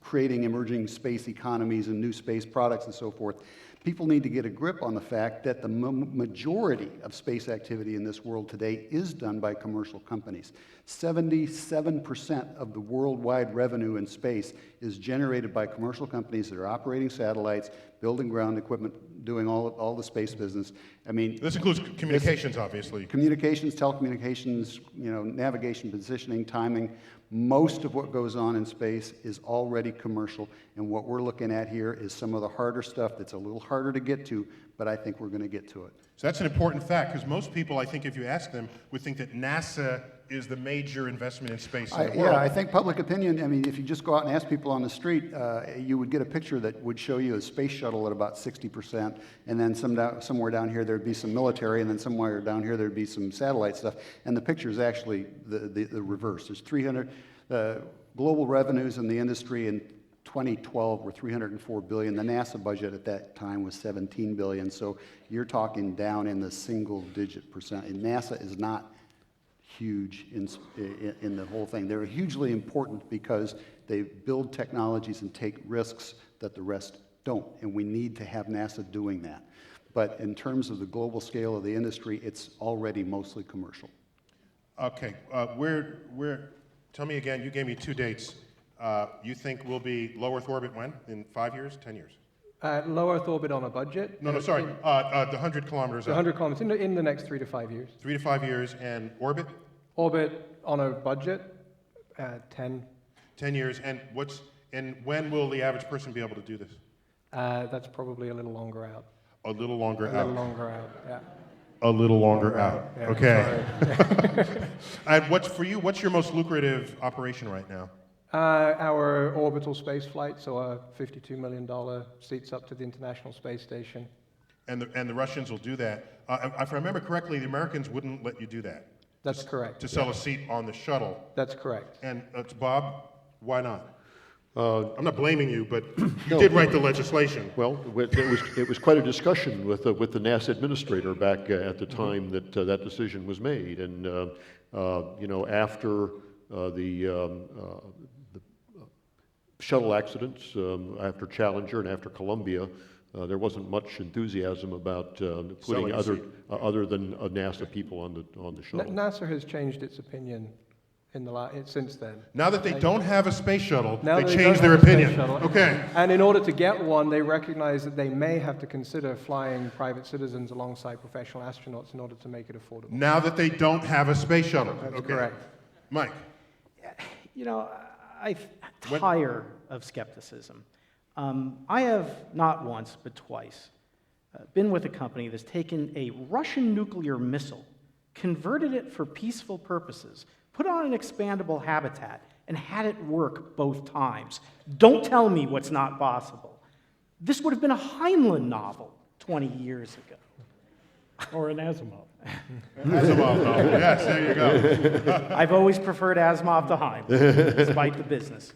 creating emerging space economies and new space products and so forth. People need to get a grip on the fact that the majority of space activity in this world today is done by commercial companies. 77% of the worldwide revenue in space is generated by commercial companies that are operating satellites, building ground equipment, doing all the space business. I mean, This includes communications, obviously. communications, telecommunications, navigation, positioning, timing. Most of what goes on in space is already commercial, and what we're looking at here is some of the harder stuff that's a little harder to get to, but I think we're going to get to it. So that's an important fact, because most people, I think, if you ask them, would think that NASA is the major investment in space in the world. Yeah, I think public opinion, I mean, if you just go out and ask people on the street, you would get a picture that would show you a space shuttle at about 60%, and then somewhere down here there'd be some military, and then somewhere down here there'd be some satellite stuff, and the picture is actually the reverse. There's 300, global revenues in the industry in 2012 were $304 billion. The NASA budget at that time was $17 billion, so you're talking down in the single-digit percent, and NASA is not huge in the whole thing. They're hugely important because they build technologies and take risks that the rest don't, and we need to have NASA doing that. But in terms of the global scale of the industry, it's already mostly commercial. Okay, tell me again, you gave me 2 dates. You think we'll be low Earth orbit when? In 5 years, 10 years? Low Earth orbit on a budget? No, sorry, the 100 kilometers The up. 100 kilometers in the next 3 to 5 years. 3 to 5 years, and orbit? Orbit on a budget, 10. 10 years, and when will the average person be able to do this? That's probably a little longer out. A little longer A out. little longer out, yeah. A little longer out. Yeah, Okay. And what's your most lucrative operation right now? Our orbital space flight, so a $52 million seats up to the International Space Station. And the Russians will do that. If I remember correctly, the Americans wouldn't let you do that. That's correct. To sell a seat on the shuttle. That's correct. And Bob, why not? I'm not blaming you, but you did write the legislation. Well, it was quite a discussion with the NASA administrator back at the time that that decision was made, and after the shuttle accidents, after Challenger and after Columbia, there wasn't much enthusiasm about putting other than NASA people on the shuttle. NASA has changed its opinion since then. Now that they don't have a space shuttle, Now they that changed don't their have a space opinion. shuttle. Okay. And in order to get one, they recognize that they may have to consider flying private citizens alongside professional astronauts in order to make it affordable. Now that they don't have a space shuttle. That's Okay. correct. Mike. I tire of skepticism. I have not once, but twice, been with a company that's taken a Russian nuclear missile, converted it for peaceful purposes, put on an expandable habitat, and had it work both times. Don't tell me what's not possible. This would have been a Heinlein novel 20 years ago. Or an Asimov. Asimov novel. Yes, there you go. I've always preferred Asimov to Heinlein, despite the business.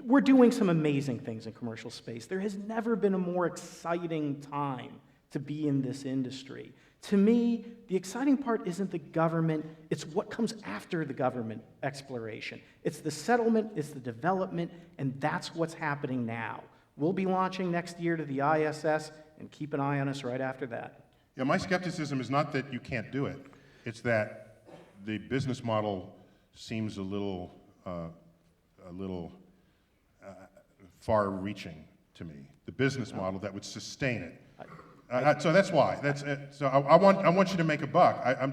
We're doing some amazing things in commercial space. There has never been a more exciting time to be in this industry. To me, the exciting part isn't the government, it's what comes after the government exploration. It's the settlement, it's the development, and that's what's happening now. We'll be launching next year to the ISS, and keep an eye on us right after that. Yeah, my skepticism is not that you can't do it. It's that the business model seems a little far-reaching to me. The business model that would sustain it. So that's why. That's it. So I want you to make a buck. I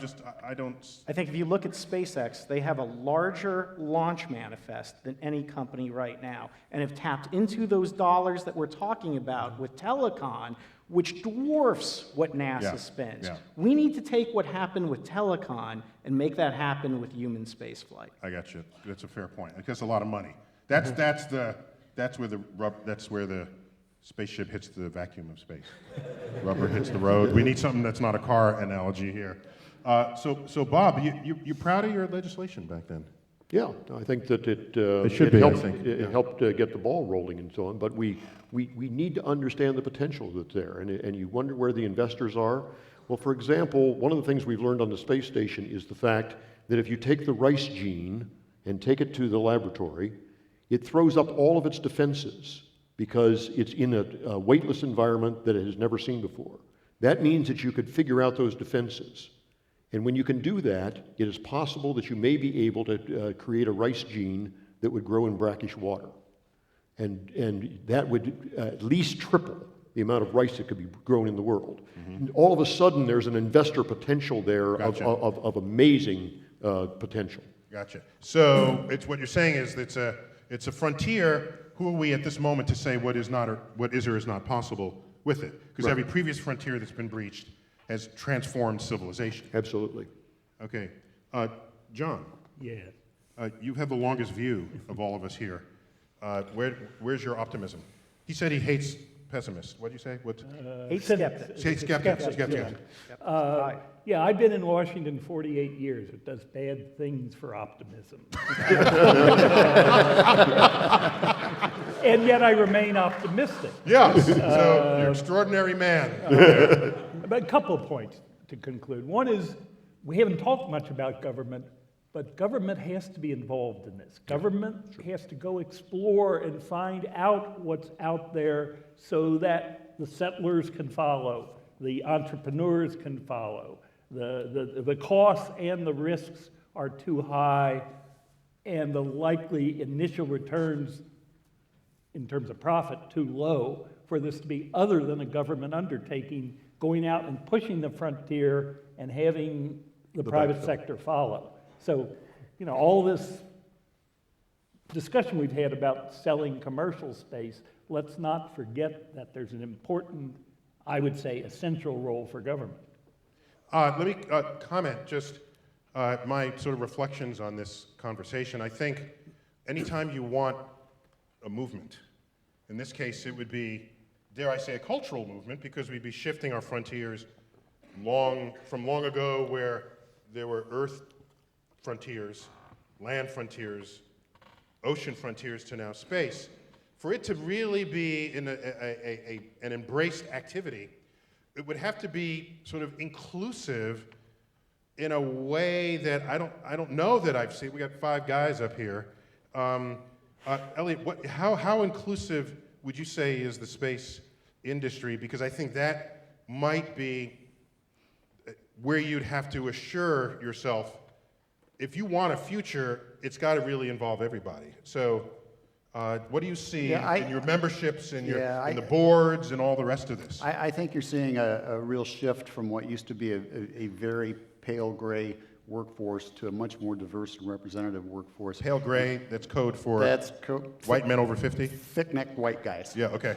don't. I think if you look at SpaceX, they have a larger launch manifest than any company right now, and have tapped into those dollars that we're talking about with telecom, which dwarfs what NASA Yeah, spends. yeah. We need to take what happened with telecom and make that happen with human spaceflight. I got you. That's a fair point. It costs a lot of money. That's where the spaceship hits the vacuum of space. Rubber hits the road. We need something that's not a car analogy here. So Bob, you proud of your legislation back then? Yeah, I think that it should be, I helped, think, it yeah. helped get the ball rolling and so on, but we need to understand the potential that's there, and you wonder where the investors are. Well, for example, one of the things we've learned on the space station is the fact that if you take the rice gene and take it to the laboratory, it throws up all of its defenses because it's in a weightless environment that it has never seen before. That means that you could figure out those defenses. And when you can do that, it is possible that you may be able to create a rice gene that would grow in brackish water. And that would at least triple the amount of rice that could be grown in the world. And all of a sudden, there's an investor potential there Gotcha. of amazing potential. Gotcha. So it's what you're saying is it's a frontier. Who are we at this moment to say what is or is not possible with it? Because Right. every previous frontier that's been breached has transformed civilization. Absolutely. Okay. John, Yeah. you have the longest view of all of us here. Where's your optimism? He said he hates pessimists. What did you say? What? Hate skeptics. Hates skeptics. Yeah, I've been in Washington 48 years. It does bad things for optimism. And yet I remain optimistic. Yes. So you're an extraordinary man. But a couple of points to conclude. One is we haven't talked much about government, but government has to be involved in this. Government has to go explore and find out what's out there so that the settlers can follow, the entrepreneurs can follow. The costs and the risks are too high, and the likely initial returns in terms of profit too low for this to be other than a government undertaking, going out and pushing the frontier and having the private sector follow. So, all this discussion we've had about selling commercial space, let's not forget that there's an important, I would say, essential role for government. Let me comment just my sort of reflections on this conversation. I think anytime you want a movement, in this case it would be, dare I say, a cultural movement, because we'd be shifting our frontiers from long ago where there were earth frontiers, land frontiers, ocean frontiers to now space. For it to really be in an embraced activity, it would have to be sort of inclusive in a way that I don't know that I've seen. We got 5 guys up here. Elliot, how inclusive would you say is the space industry? Because I think that might be where you'd have to assure yourself, if you want a future, it's got to really involve everybody. So what do you see in your memberships and in the boards and all the rest of this? I think you're seeing a real shift from what used to be a very pale gray workforce to a much more diverse and representative workforce. Pale gray, that's code for white men over 50? Thick-necked white guys. Yeah, okay.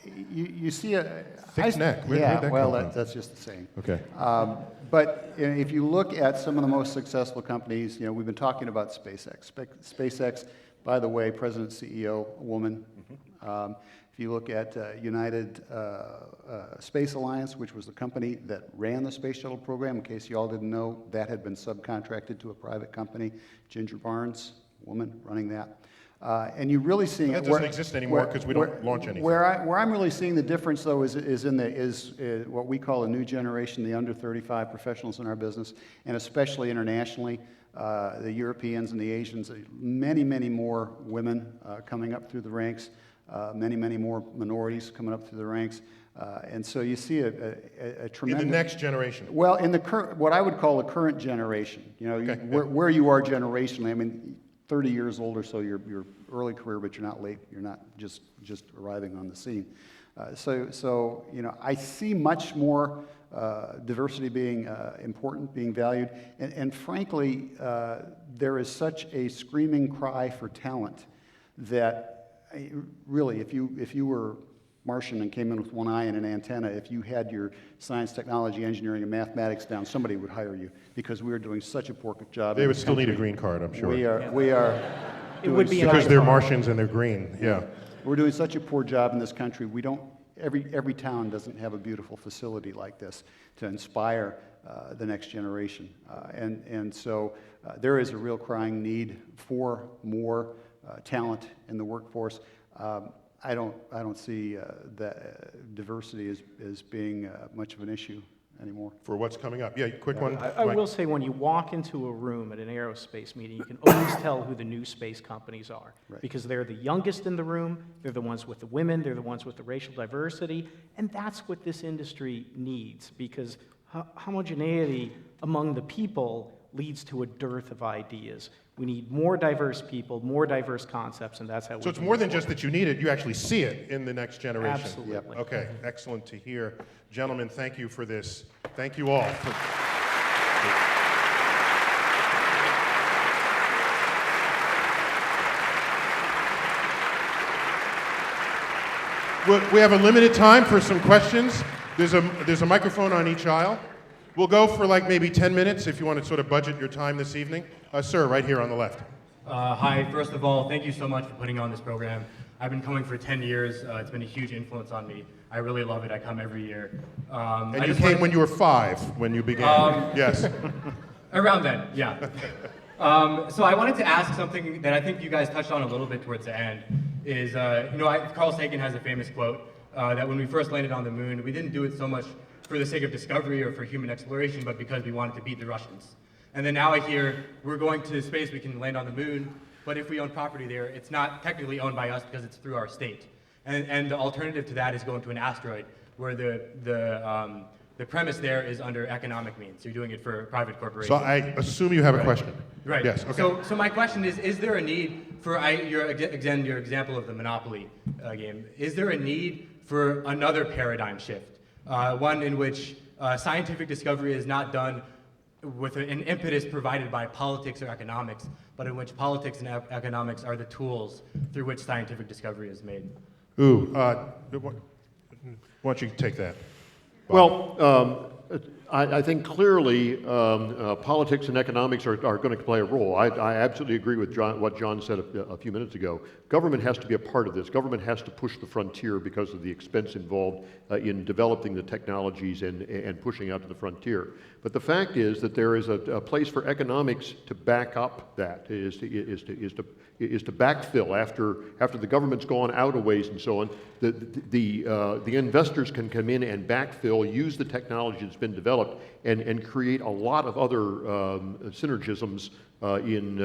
You see a... Thick neck, where'd that come from? That's just the saying. Okay. But if you look at some of the most successful companies, we've been talking about SpaceX. SpaceX, by the way, President CEO, a woman. If you look at United Space Alliance, which was the company that ran the space shuttle program, in case you all didn't know, that had been subcontracted to a private company. Ginger Barnes, woman running that. And you're really seeing that doesn't exist anymore because we don't launch anything. Where I'm really seeing the difference, though, is what we call a new generation, the under 35 professionals in our business, and especially internationally, the Europeans and the Asians. Many, many more women coming up through the ranks. Many, many more minorities coming up through the ranks. And so you see a tremendous... In the next generation? Well, in the what I would call the current generation. Where you are generationally. I mean, 30 years old or so, your early career, but you're not late. You're not just arriving on the scene. So I see much more diversity being important, being valued, and frankly, there is such a screaming cry for talent that really, if you were Martian and came in with one eye and an antenna, if you had your science, technology, engineering, and mathematics down, somebody would hire you because we are doing such a poor job. They in would this still need a country. green card, I'm sure. We are It would be Because an they're icon. Martians and they're green, yeah. We're doing such a poor job in this country. We don't. Every town doesn't have a beautiful facility like this to inspire the next generation. So there is a real crying need for more talent in the workforce. I don't see that diversity as being much of an issue anymore. For what's coming up. Yeah, quick one. I Mike. will say, when you walk into a room at an aerospace meeting, you can always tell who the new space companies are. Right. Because they're the youngest in the room, they're the ones with the women, they're the ones with the racial diversity, and that's what this industry needs, because homogeneity among the people leads to a dearth of ideas. We need more diverse people, more diverse concepts, and that's how we So it's can more move than just forward. that you need it, you actually see it in the next generation. Absolutely. Okay, excellent to hear. Gentlemen, thank you for this. Thank you all. We have a limited time for some questions. There's a microphone on each aisle. We'll go for like maybe 10 minutes if you want to sort of budget your time this evening. Sir, right here on the left. Hi, first of all, thank you so much for putting on this program. I've been coming for 10 years. It's been a huge influence on me. I really love it. I come every year. And you came when you were 5, when you began. Yes. Around then, yeah. So I wanted to ask something that I think you guys touched on a little bit towards the end. Is, Carl Sagan has a famous quote that when we first landed on the moon, we didn't do it so much for the sake of discovery or for human exploration, but because we wanted to beat the Russians. And then now I hear we're going to space, we can land on the moon, but if we own property there, it's not technically owned by us because it's through our state. And the alternative to that is going to an asteroid, where the premise there is under economic means. You're doing it for private corporations. So I assume you have a question. Right. Yes, okay. So my question is there a need for, your example of the Monopoly game, is there a need for another paradigm shift? One in which scientific discovery is not done with an impetus provided by politics or economics, but in which politics and economics are the tools through which scientific discovery is made. Ooh, why don't you take that? Well, I think clearly politics and economics are going to play a role. I absolutely agree with what John said a few minutes ago. Government has to be a part of this. Government has to push the frontier because of the expense involved in developing the technologies and pushing out to the frontier. But the fact is that there is a place for economics to back up that, is to backfill after the government's gone out a ways and so on. The investors can come in and backfill, use the technology that's been developed, and create a lot of other synergisms in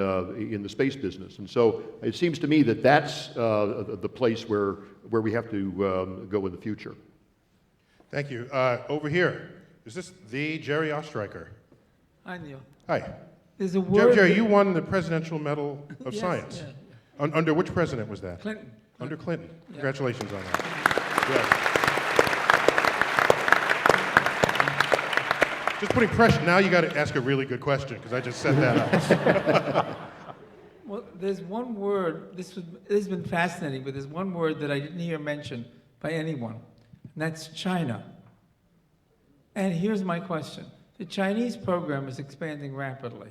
the space business. And so it seems to me that that's the place where we have to go in the future. Thank you. Over here, is this the Jerry Ostreicher? Hi, Neil. Hi. There's a word. Jerry, you won the Presidential Medal of Yes, Science. yeah. Under which president was that? Clinton. Under Clinton. Yeah. Congratulations on that. Yes. Just putting pressure. Now you got to ask a really good question because I just set that up. Well, there's one word. This has been fascinating, but there's one word that I didn't hear mentioned by anyone, and that's China. And here's my question: the Chinese program is expanding rapidly.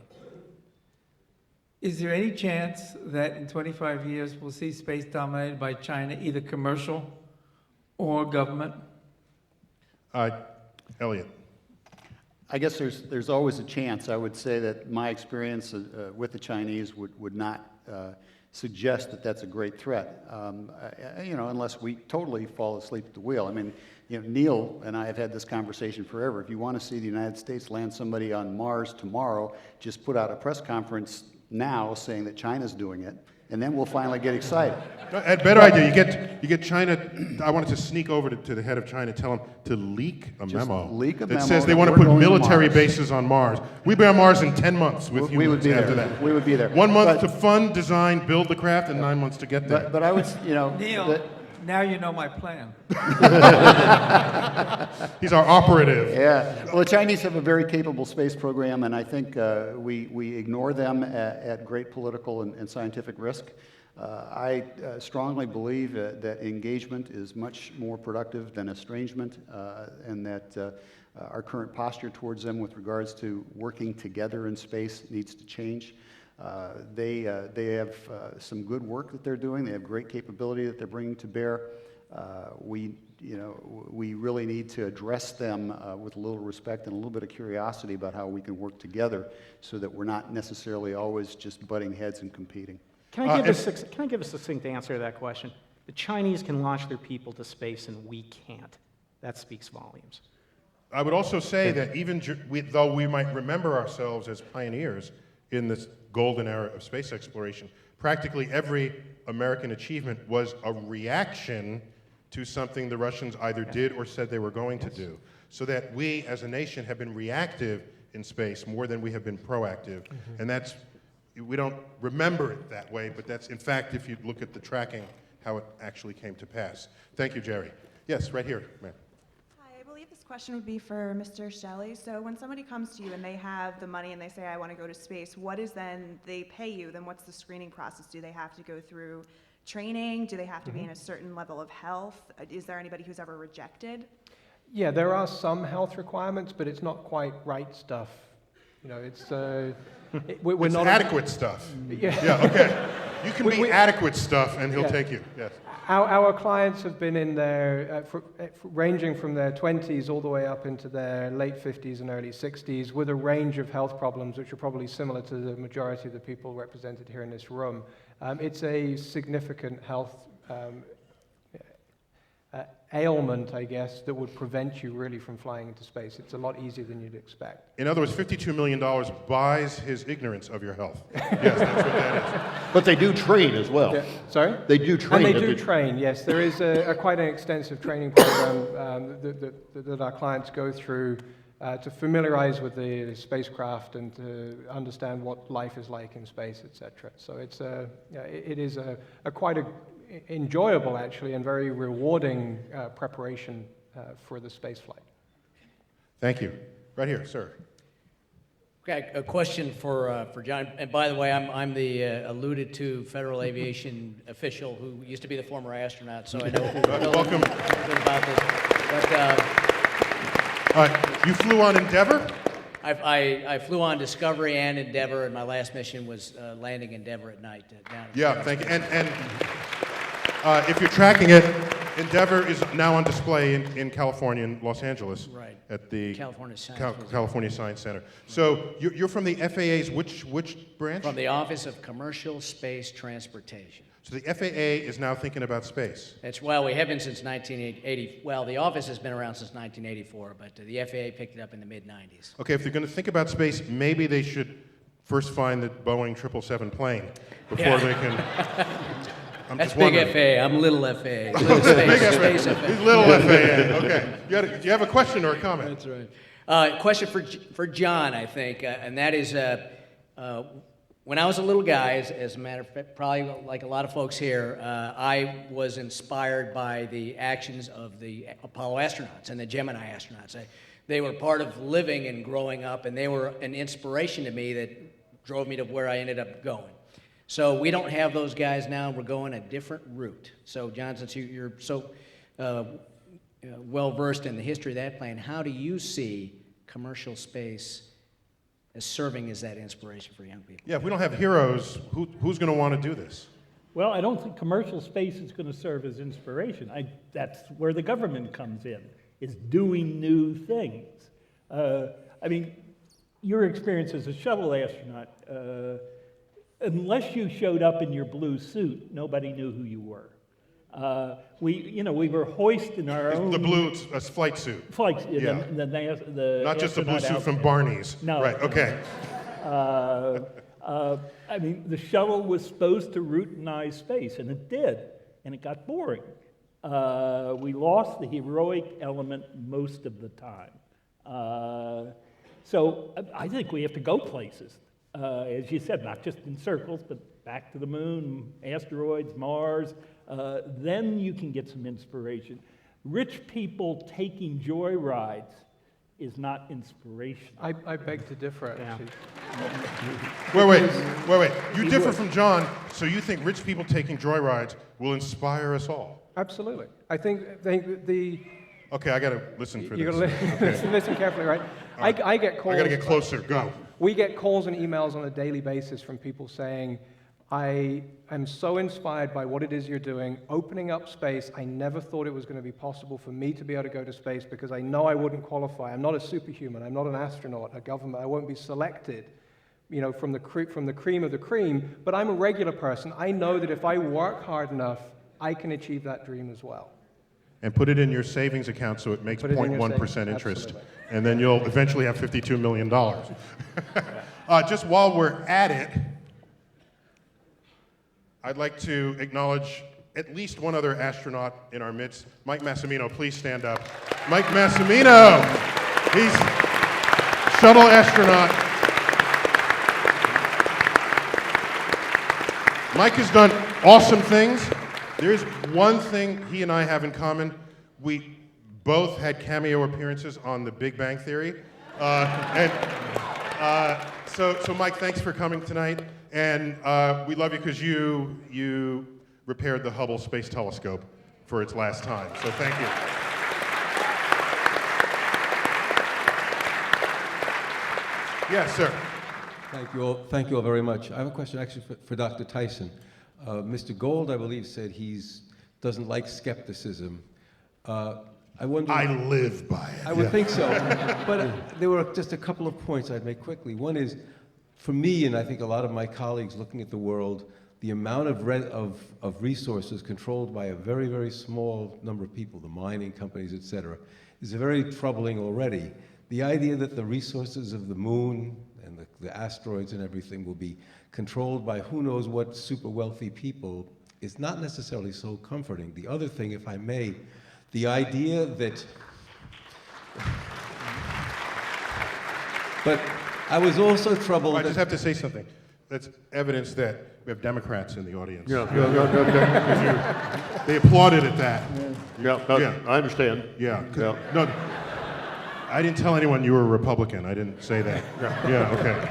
Is there any chance that in 25 years we'll see space dominated by China, either commercial or government? Elliot. I guess there's always a chance. I would say that my experience with the Chinese would not suggest that that's a great threat, unless we totally fall asleep at the wheel. I mean, Neil and I have had this conversation forever. If you want to see the United States land somebody on Mars tomorrow, just put out a press conference now saying that China's doing it, and then we'll finally get excited. A better idea. You get China. I wanted to sneak over to the head of China, tell him to leak a memo leak a that memo says they that want to we're put going to military Mars. bases on Mars. We'd be on Mars in 10 months with We would humans be after there. that. We would be there. 1 month But- to fund, design, build the craft, and 9 months to get there. But I would, Neil, Now you know my plan. He's our operative. Yeah, well, the Chinese have a very capable space program, and I think we ignore them at great political and scientific risk. I strongly believe that engagement is much more productive than estrangement, and that our current posture towards them with regards to working together in space needs to change. They have some good work that they're doing. They have great capability that they're bringing to bear. We really need to address them with a little respect and a little bit of curiosity about how we can work together so that we're not necessarily always just butting heads and competing. Can I give a succinct answer to that question? The Chinese can launch their people to space and we can't. That speaks volumes. I would also say that even though we might remember ourselves as pioneers in this golden era of space exploration, practically every American achievement was a reaction to something the Russians either did or said they were going to do. So that we as a nation have been reactive in space more than we have been proactive. And that's, we don't remember it that way, but that's, in fact, if you look at the tracking, how it actually came to pass. Thank you, Jerry. Yes, right here, ma'am. Hi, I believe this question would be for Mr. Shelley. So when somebody comes to you and they have the money and they say, I want to go to space, what is then, they pay you, then what's the screening process? Do they have to go through training? Do they have to be in a certain level of health? Is there anybody who's ever rejected? Yeah, there are some health requirements, but it's not quite right stuff. You know, we're It's not adequate stuff. Yeah. Yeah, okay. You can be adequate stuff and he'll take you, yes. Our clients have been in their, ranging from their 20s all the way up into their late 50s and early 60s with a range of health problems which are probably similar to the majority of the people represented here in this room. It's a significant health ailment, I guess, that would prevent you really from flying into space. It's a lot easier than you'd expect. In other words, $52 million buys his ignorance of your health. Yes, that's what that is. But they do train as well. Yeah. Sorry? They do train. And they do train, yes. There is quite an extensive training program that our clients go through to familiarize with the spacecraft and to understand what life is like in space, etc. So it is quite a enjoyable, actually, and very rewarding preparation for the space flight. Thank you. Right here, sir. Okay, a question for John. And by the way, I'm the alluded to Federal Aviation official who used to be the former astronaut, so I know Welcome. a bit about this. But You flew on Endeavor? I flew on Discovery and Endeavor, and my last mission was landing Endeavor at night down at Yeah, thank you. And if you're tracking it, Endeavor is now on display in California, in Los Angeles, Right. at the California Science California Science Center. So you're from the FAA's which branch? From the Office of Commercial Space Transportation. So the FAA is now thinking about space. Well, we have been since 1980. Well, the office has been around since 1984, but the FAA picked it up in the mid-90s. Okay, if they're going to think about space, maybe they should first find the Boeing 777 plane before they can. I'm That's just big wondering. FAA. I'm little FAA. Little space FAA. He's little FAA. Okay. Do you have a question or a comment? That's right. Question for John, I think, and that is, when I was a little guy, as a matter of fact, probably like a lot of folks here, I was inspired by the actions of the Apollo astronauts and the Gemini astronauts. They were part of living and growing up, and they were an inspiration to me that drove me to where I ended up going. So we don't have those guys now. We're going a different route. So, John, since you're so well-versed in the history of that plane, how do you see commercial space as serving as that inspiration for young people? Yeah, if we don't have heroes, who's going to want to do this? Well, I don't think commercial space is going to serve as inspiration. That's where the government comes in, is doing new things. I mean, your experience as a shuttle astronaut, unless you showed up in your blue suit, nobody knew who you were. We were hoisting our own... The blue flight suit. Flights, Yeah. the Not just a blue suit astronaut from outfit. Barney's. No. Right, okay. I mean, the shuttle was supposed to routinize space, and it did, and it got boring. We lost the heroic element most of the time. So I think we have to go places. as you said, not just in circles, but back to the moon, asteroids, Mars, then you can get some inspiration. Rich people taking joy rides is not inspiration. I beg to differ, actually. Wait. You differ from John, so you think rich people taking joyrides will inspire us all? Absolutely. I think the... Okay, I gotta listen for You this. gotta listen carefully, right? I get calls... I gotta get closer, go. We get calls and emails on a daily basis from people saying, I am so inspired by what it is you're doing, opening up space. I never thought it was going to be possible for me to be able to go to space because I know I wouldn't qualify. I'm not a superhuman. I'm not an astronaut, a government. I won't be selected, from the cream of the cream. But I'm a regular person. I know that if I work hard enough, I can achieve that dream as well. And put it in your savings account so it makes Put it in your 0.1% savings, interest. absolutely. And then you'll eventually have $52 million. Just while we're at it, I'd like to acknowledge at least one other astronaut in our midst. Mike Massimino, please stand up. Mike Massimino! He's a shuttle astronaut. Mike has done awesome things. There's one thing he and I have in common. We both had cameo appearances on The Big Bang Theory. So Mike, thanks for coming tonight. And we love you because you repaired the Hubble Space Telescope for its last time. So thank you. Yes, sir. Thank you all very much. I have a question actually for Dr. Tyson. Mr. Gold, I believe, said he doesn't like skepticism. I wonder. I live by it. I would think so. But there were just a couple of points I'd make quickly. One is, for me, and I think a lot of my colleagues looking at the world, the amount of resources controlled by a very, very small number of people, the mining companies, et cetera, is very troubling already. The idea that the resources of the moon and the asteroids and everything will be controlled by who knows what super wealthy people is not necessarily so comforting. The other thing, if I may, the idea that... But I was also troubled... I just have to say something. That's evidence that we have Democrats in the audience. Yeah. They applauded at that. Yeah, I understand. Yeah. No, I didn't tell anyone you were a Republican. I didn't say that. Yeah, okay.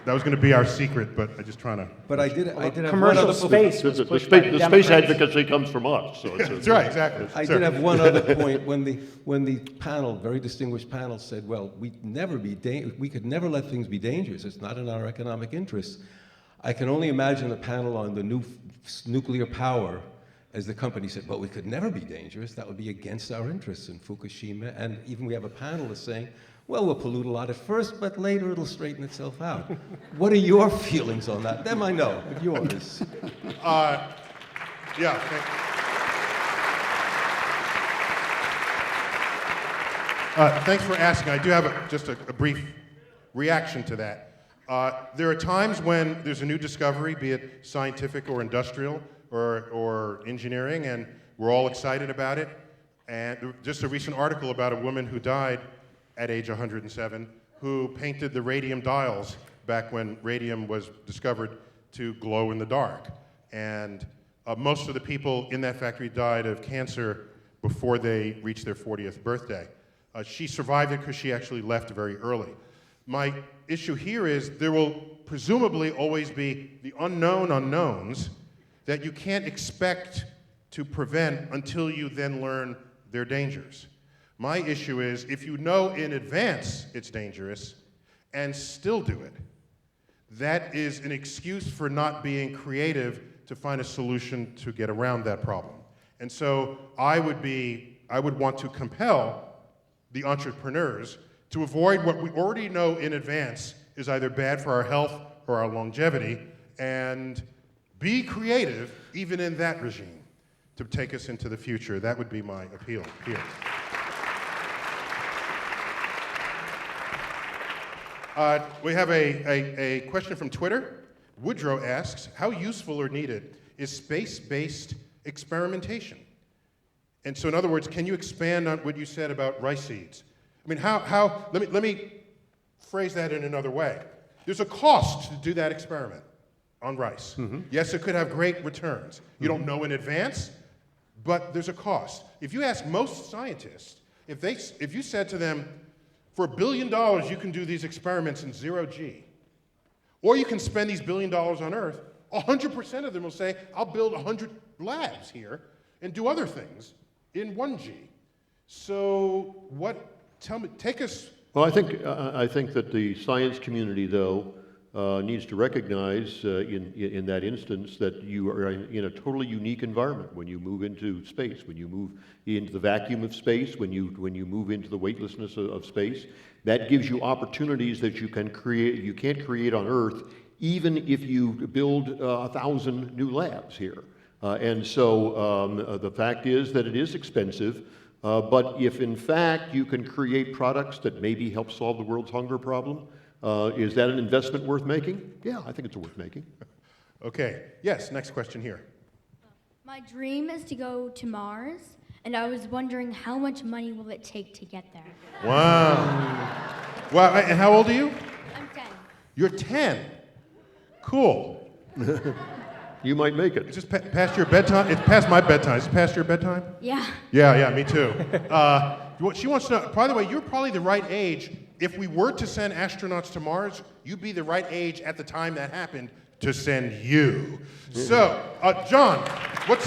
That was going to be our secret, but I'm just trying to... But I did have Commercial one other space was The pushed by the space Democrats. advocacy comes from us. So That's right, exactly. I Sir. did have one other point. When the panel, very distinguished panel, said, well, we could never let things be dangerous. It's not in our economic interests. I can only imagine the panel on the new nuclear power, as the company said, well, we could never be dangerous. That would be against our interests in Fukushima. And even we have a panelist saying, well, we'll pollute a lot at first, but later it'll straighten itself out. What are your feelings on that? Them I know, but yours. Yeah. Thanks for asking. I do have just a brief reaction to that. There are times when there's a new discovery, be it scientific or industrial or engineering, and we're all excited about it. And just a recent article about a woman who died at age 107 who painted the radium dials back when radium was discovered to glow in the dark. And most of the people in that factory died of cancer before they reached their 40th birthday. She survived it because she actually left very early. My issue here is there will presumably always be the unknown unknowns that you can't expect to prevent until you then learn their dangers. My issue is if you know in advance it's dangerous and still do it, that is an excuse for not being creative to find a solution to get around that problem. And so I would want to compel the entrepreneurs to avoid what we already know in advance is either bad for our health or our longevity, and be creative even in that regime to take us into the future. That would be my appeal here. We have a question from Twitter. Woodrow asks, how useful or needed is space-based experimentation? And so in other words, can you expand on what you said about rice seeds? I mean, let me phrase that in another way. There's a cost to do that experiment on rice. Yes, it could have great returns. You don't know in advance, but there's a cost. If you ask most scientists, if you said to them, for $1 billion you can do these experiments in 0G, or you can spend these $1 billion on Earth, 100% of them will say, I'll build 100 labs here and do other things in 1G. So take us. Well, I think that the science community, though, needs to recognize in that instance that you are in a totally unique environment when you move into space, when you move into the vacuum of space, when you move into the weightlessness of space. That gives you opportunities that you can't create on Earth, even if you build 1,000 new labs here. And so the fact is that it is expensive. But if in fact you can create products that maybe help solve the world's hunger problem, is that an investment worth making? Yeah, I think it's worth making. Okay, yes, next question here. My dream is to go to Mars, and I was wondering how much money will it take to get there? Wow. Wow, and how old are you? I'm 10. You're 10. Cool. You might make it. Is this past your bedtime? It's past my bedtime. Is it past your bedtime? Yeah. Yeah, me too. She wants to know, by the way, you're probably the right age. If we were to send astronauts to Mars, you'd be the right age at the time that happened to send you. So, John, what's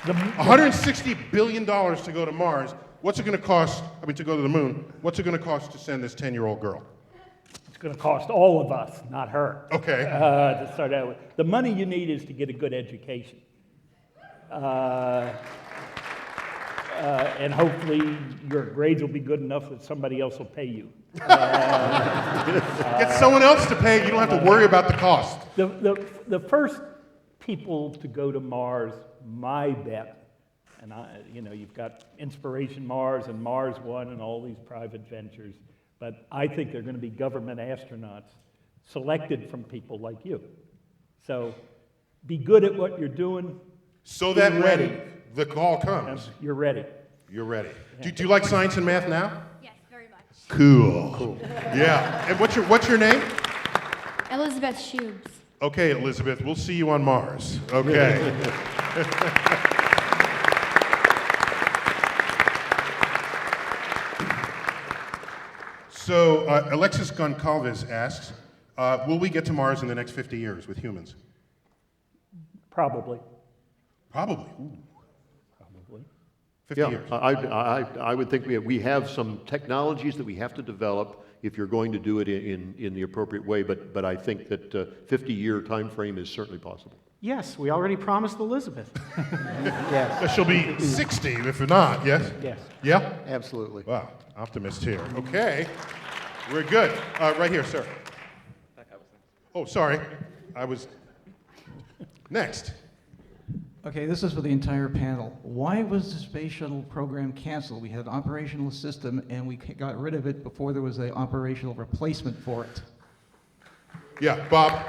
$160 billion to go to Mars? What's it going to cost, to go to the moon, what's it going to cost to send this 10-year-old girl? It's going to cost all of us, not her. Okay. To start out with. The money you need is to get a good education. And hopefully your grades will be good enough that somebody else will pay you. Get someone else to pay. You don't have to worry about the cost. The first people to go to Mars, my bet, and you've got Inspiration Mars and Mars One and all these private ventures, but I think they're going to be government astronauts selected from people like you. So be good at what you're doing. So that when the call comes, you're ready. You're ready. Do you like science and math now? Yes, very much. Cool. Yeah. And what's your name? Elizabeth Shubes. Okay, Elizabeth, we'll see you on Mars. Okay. So Alexis Goncalves asks, will we get to Mars in the next 50 years with humans? Probably. Probably. Ooh. Probably. 50 years. I would think we have some technologies that we have to develop if you're going to do it in the appropriate way, but I think that 50-year time frame is certainly possible. Yes, we already promised Elizabeth. Yes. She'll be 60 if not, yes? Yes. Yeah? Absolutely. Wow, optimist here. Okay, we're good. Right here, sir. Oh, sorry. I was next. Okay, this is for the entire panel. Why was the space shuttle program canceled? We had an operational system and we got rid of it before there was an operational replacement for it. Yeah, Bob.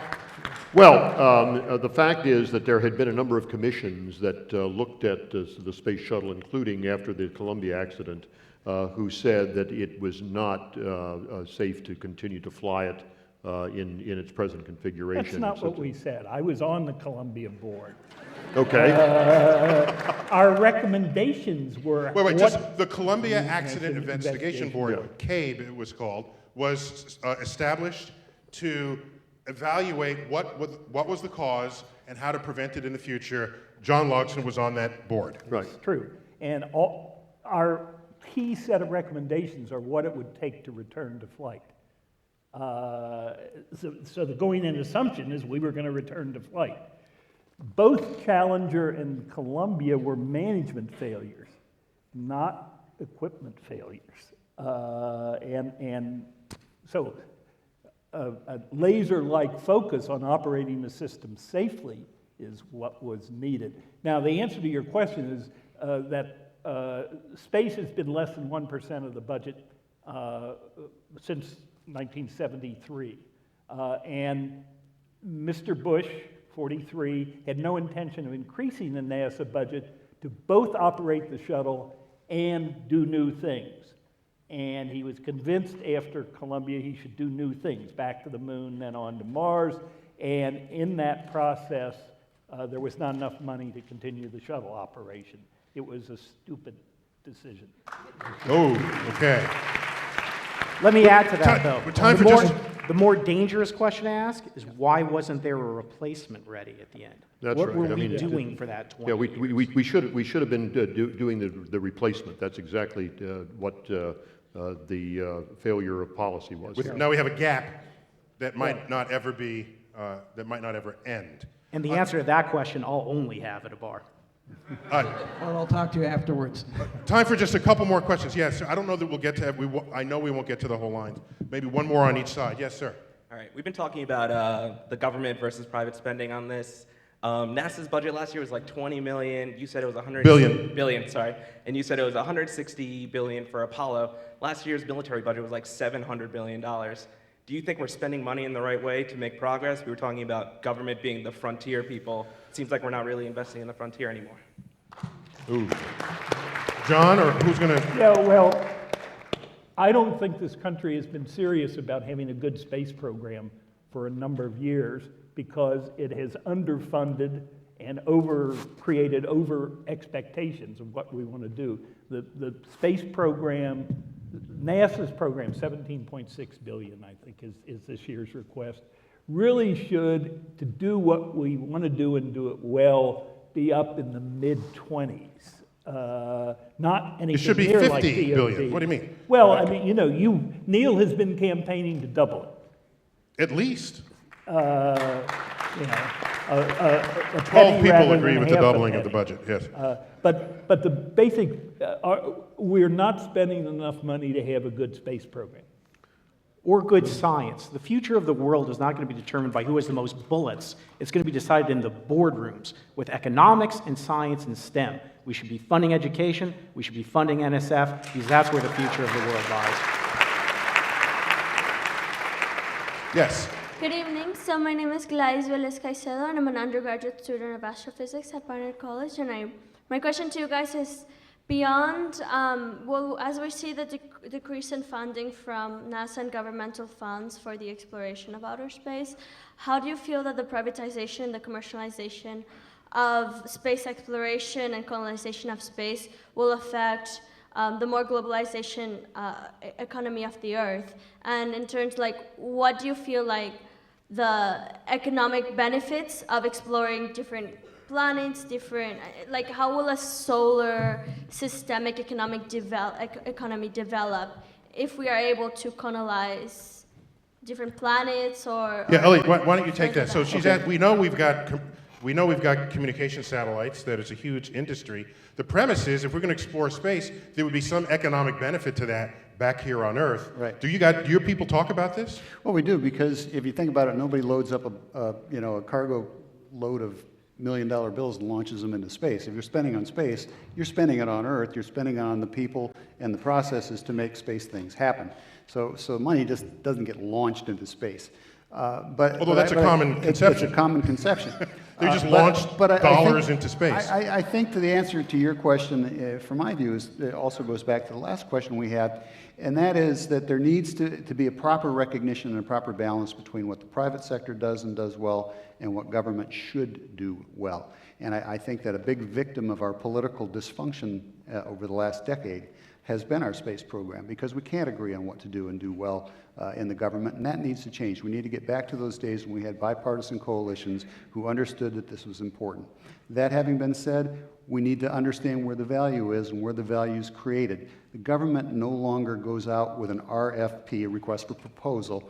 Well, the fact is that there had been a number of commissions that looked at the space shuttle, including after the Columbia accident, who said that it was not safe to continue to fly it in its present configuration. That's not what we said. I was on the Columbia board. Okay. Our recommendations were... Wait, just the Columbia Accident Investigation Board, CABE it was called, was established to evaluate what was the cause and how to prevent it in the future. John Logsdon was on that board. Right. It's true. And our key set of recommendations are what it would take to return to flight. So the going-in assumption is we were going to return to flight. Both Challenger and Columbia were management failures, not equipment failures. And so a laser-like focus on operating the system safely is what was needed. Now, the answer to your question is that space has been less than 1% of the budget since 1973. And Mr. Bush, 43, had no intention of increasing the NASA budget to both operate the shuttle and do new things. and he was convinced after Columbia he should do new things, back to the moon, then on to Mars, and in that process, there was not enough money to continue the shuttle operation. It was a stupid decision. Oh, okay. Let me add to that, though. Time for just... The more dangerous question to ask is why wasn't there a replacement ready at the end? That's what right. were we doing for that 20 Yeah, years? we should have been doing the replacement. That's exactly what the failure of policy was. Now we have a gap that might not ever be, that might not ever end. And the answer to that question I'll only have at a bar. Well, I'll talk to you afterwards. Time for just a couple more questions. Yes, sir. I don't know that we'll get to, I know we won't get to the whole line. Maybe one more on each side. Yes, sir. All right, we've been talking about the government versus private spending on this. NASA's budget last year was like 20 million. You said it was 100 billion, sorry. And you said it was 160 billion for Apollo. Last year's military budget was like $700 billion. Do you think we're spending money in the right way to make progress? We were talking about government being the frontier people. It seems like we're not really investing in the frontier anymore. Ooh. John, or who's going to? Yeah, well, I don't think this country has been serious about having a good space program for a number of years because it has underfunded and created over expectations of what we want to do. The space program, NASA's program, $17.6 billion, I think, is this year's request, really should, to do what we want to do and do it well, be up in the mid-20s. Not anything It should be near 50 like DOD. billion. What do you mean? Well, I mean, Neil has been campaigning to double it. At least. A 12 penny people rather agree than with the half a doubling of the penny. budget, yes. But the basic, we're not spending enough money to have a good space program. Or good science. The future of the world is not going to be determined by who has the most bullets. It's going to be decided in the boardrooms with economics and science and STEM. We should be funding education. We should be funding NSF because that's where the future of the world lies. Yes. Good evening. So my name is Gladys Velez Caicedo, and I'm an undergraduate student of astrophysics at Barnard College. And my question to you guys is, beyond, as we see the decrease in funding from NASA and governmental funds for the exploration of outer space, how do you feel that the privatization, the commercialization of space exploration and colonization of space will affect the more globalization economy of the Earth? And in terms what do you feel like the economic benefits of exploring different planets, how will a solar systemic economy develop if we are able to colonize different planets or? Yeah, Ellie, why don't you take that? So she's at, we know we've got communication satellites, that is a huge industry. The premise is if we're going to explore space, there would be some economic benefit to that back here on Earth. Right. Do your people talk about this? Well, we do, because if you think about it, nobody loads up a cargo load of $1 million bills and launches them into space. If you're spending on space, you're spending it on Earth, you're spending it on the people and the processes to make space things happen. So money just doesn't get launched into space. Although that's a common conception. It's a common conception. They just launched dollars into space. I think the answer to your question, from my view, it also goes back to the last question we had, and that is that there needs to be a proper recognition and a proper balance between what the private sector does and does well and what government should do well. And I think that a big victim of our political dysfunction over the last decade has been our space program, because we can't agree on what to do and do well in the government, and that needs to change. We need to get back to those days when we had bipartisan coalitions who understood that this was important. That having been said, we need to understand where the value is and where the value is created. The government no longer goes out with an RFP, a request for proposal,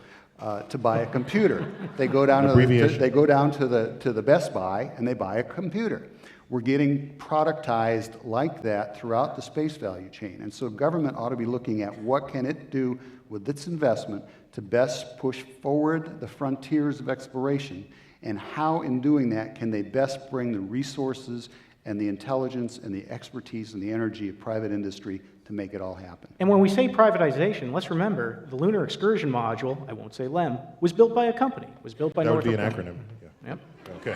to buy a computer. They go down to the Best Buy and they buy a computer. We're getting productized like that throughout the space value chain. And so government ought to be looking at what can it do with its investment to best push forward the frontiers of exploration, and how in doing that can they best bring the resources and the intelligence and the expertise and the energy of private industry to make it all happen. And when we say privatization, let's remember the Lunar Excursion module, I won't say LEM, was built by a company. It was built by That would be an Northrop acronym. Yeah. Yep. Okay.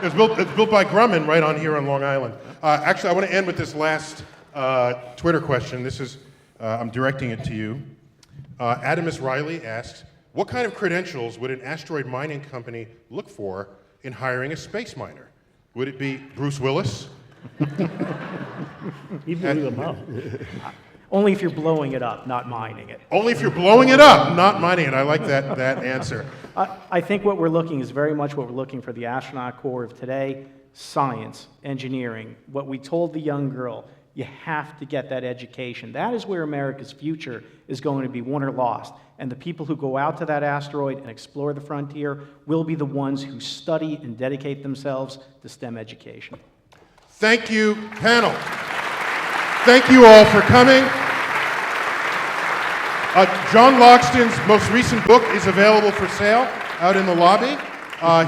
It's built by Grumman right on here on Long Island. Actually, I want to end with this last Twitter question. This is I'm directing it to you. Adamus Riley asks, what kind of credentials would an asteroid mining company look for in hiring a space miner? Would it be Bruce Willis? You blew them up. Only if you're blowing it up, not mining it. Only if you're blowing it up, not mining it. I like that answer. I think what we're looking is very much what we're looking for the astronaut corps of today: science, engineering. What we told the young girl, you have to get that education. That is where America's future is going to be won or lost. And the people who go out to that asteroid and explore the frontier will be the ones who study and dedicate themselves to STEM education. Thank you, panel. Thank you all for coming. John Logsdon's most recent book is available for sale out in the lobby.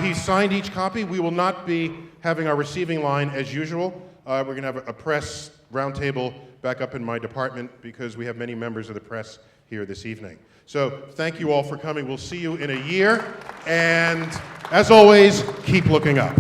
He signed each copy. We will not be having our receiving line as usual. We're going to have a press roundtable back up in my department because we have many members of the press here this evening. So thank you all for coming. We'll see you in a year. And as always, keep looking up.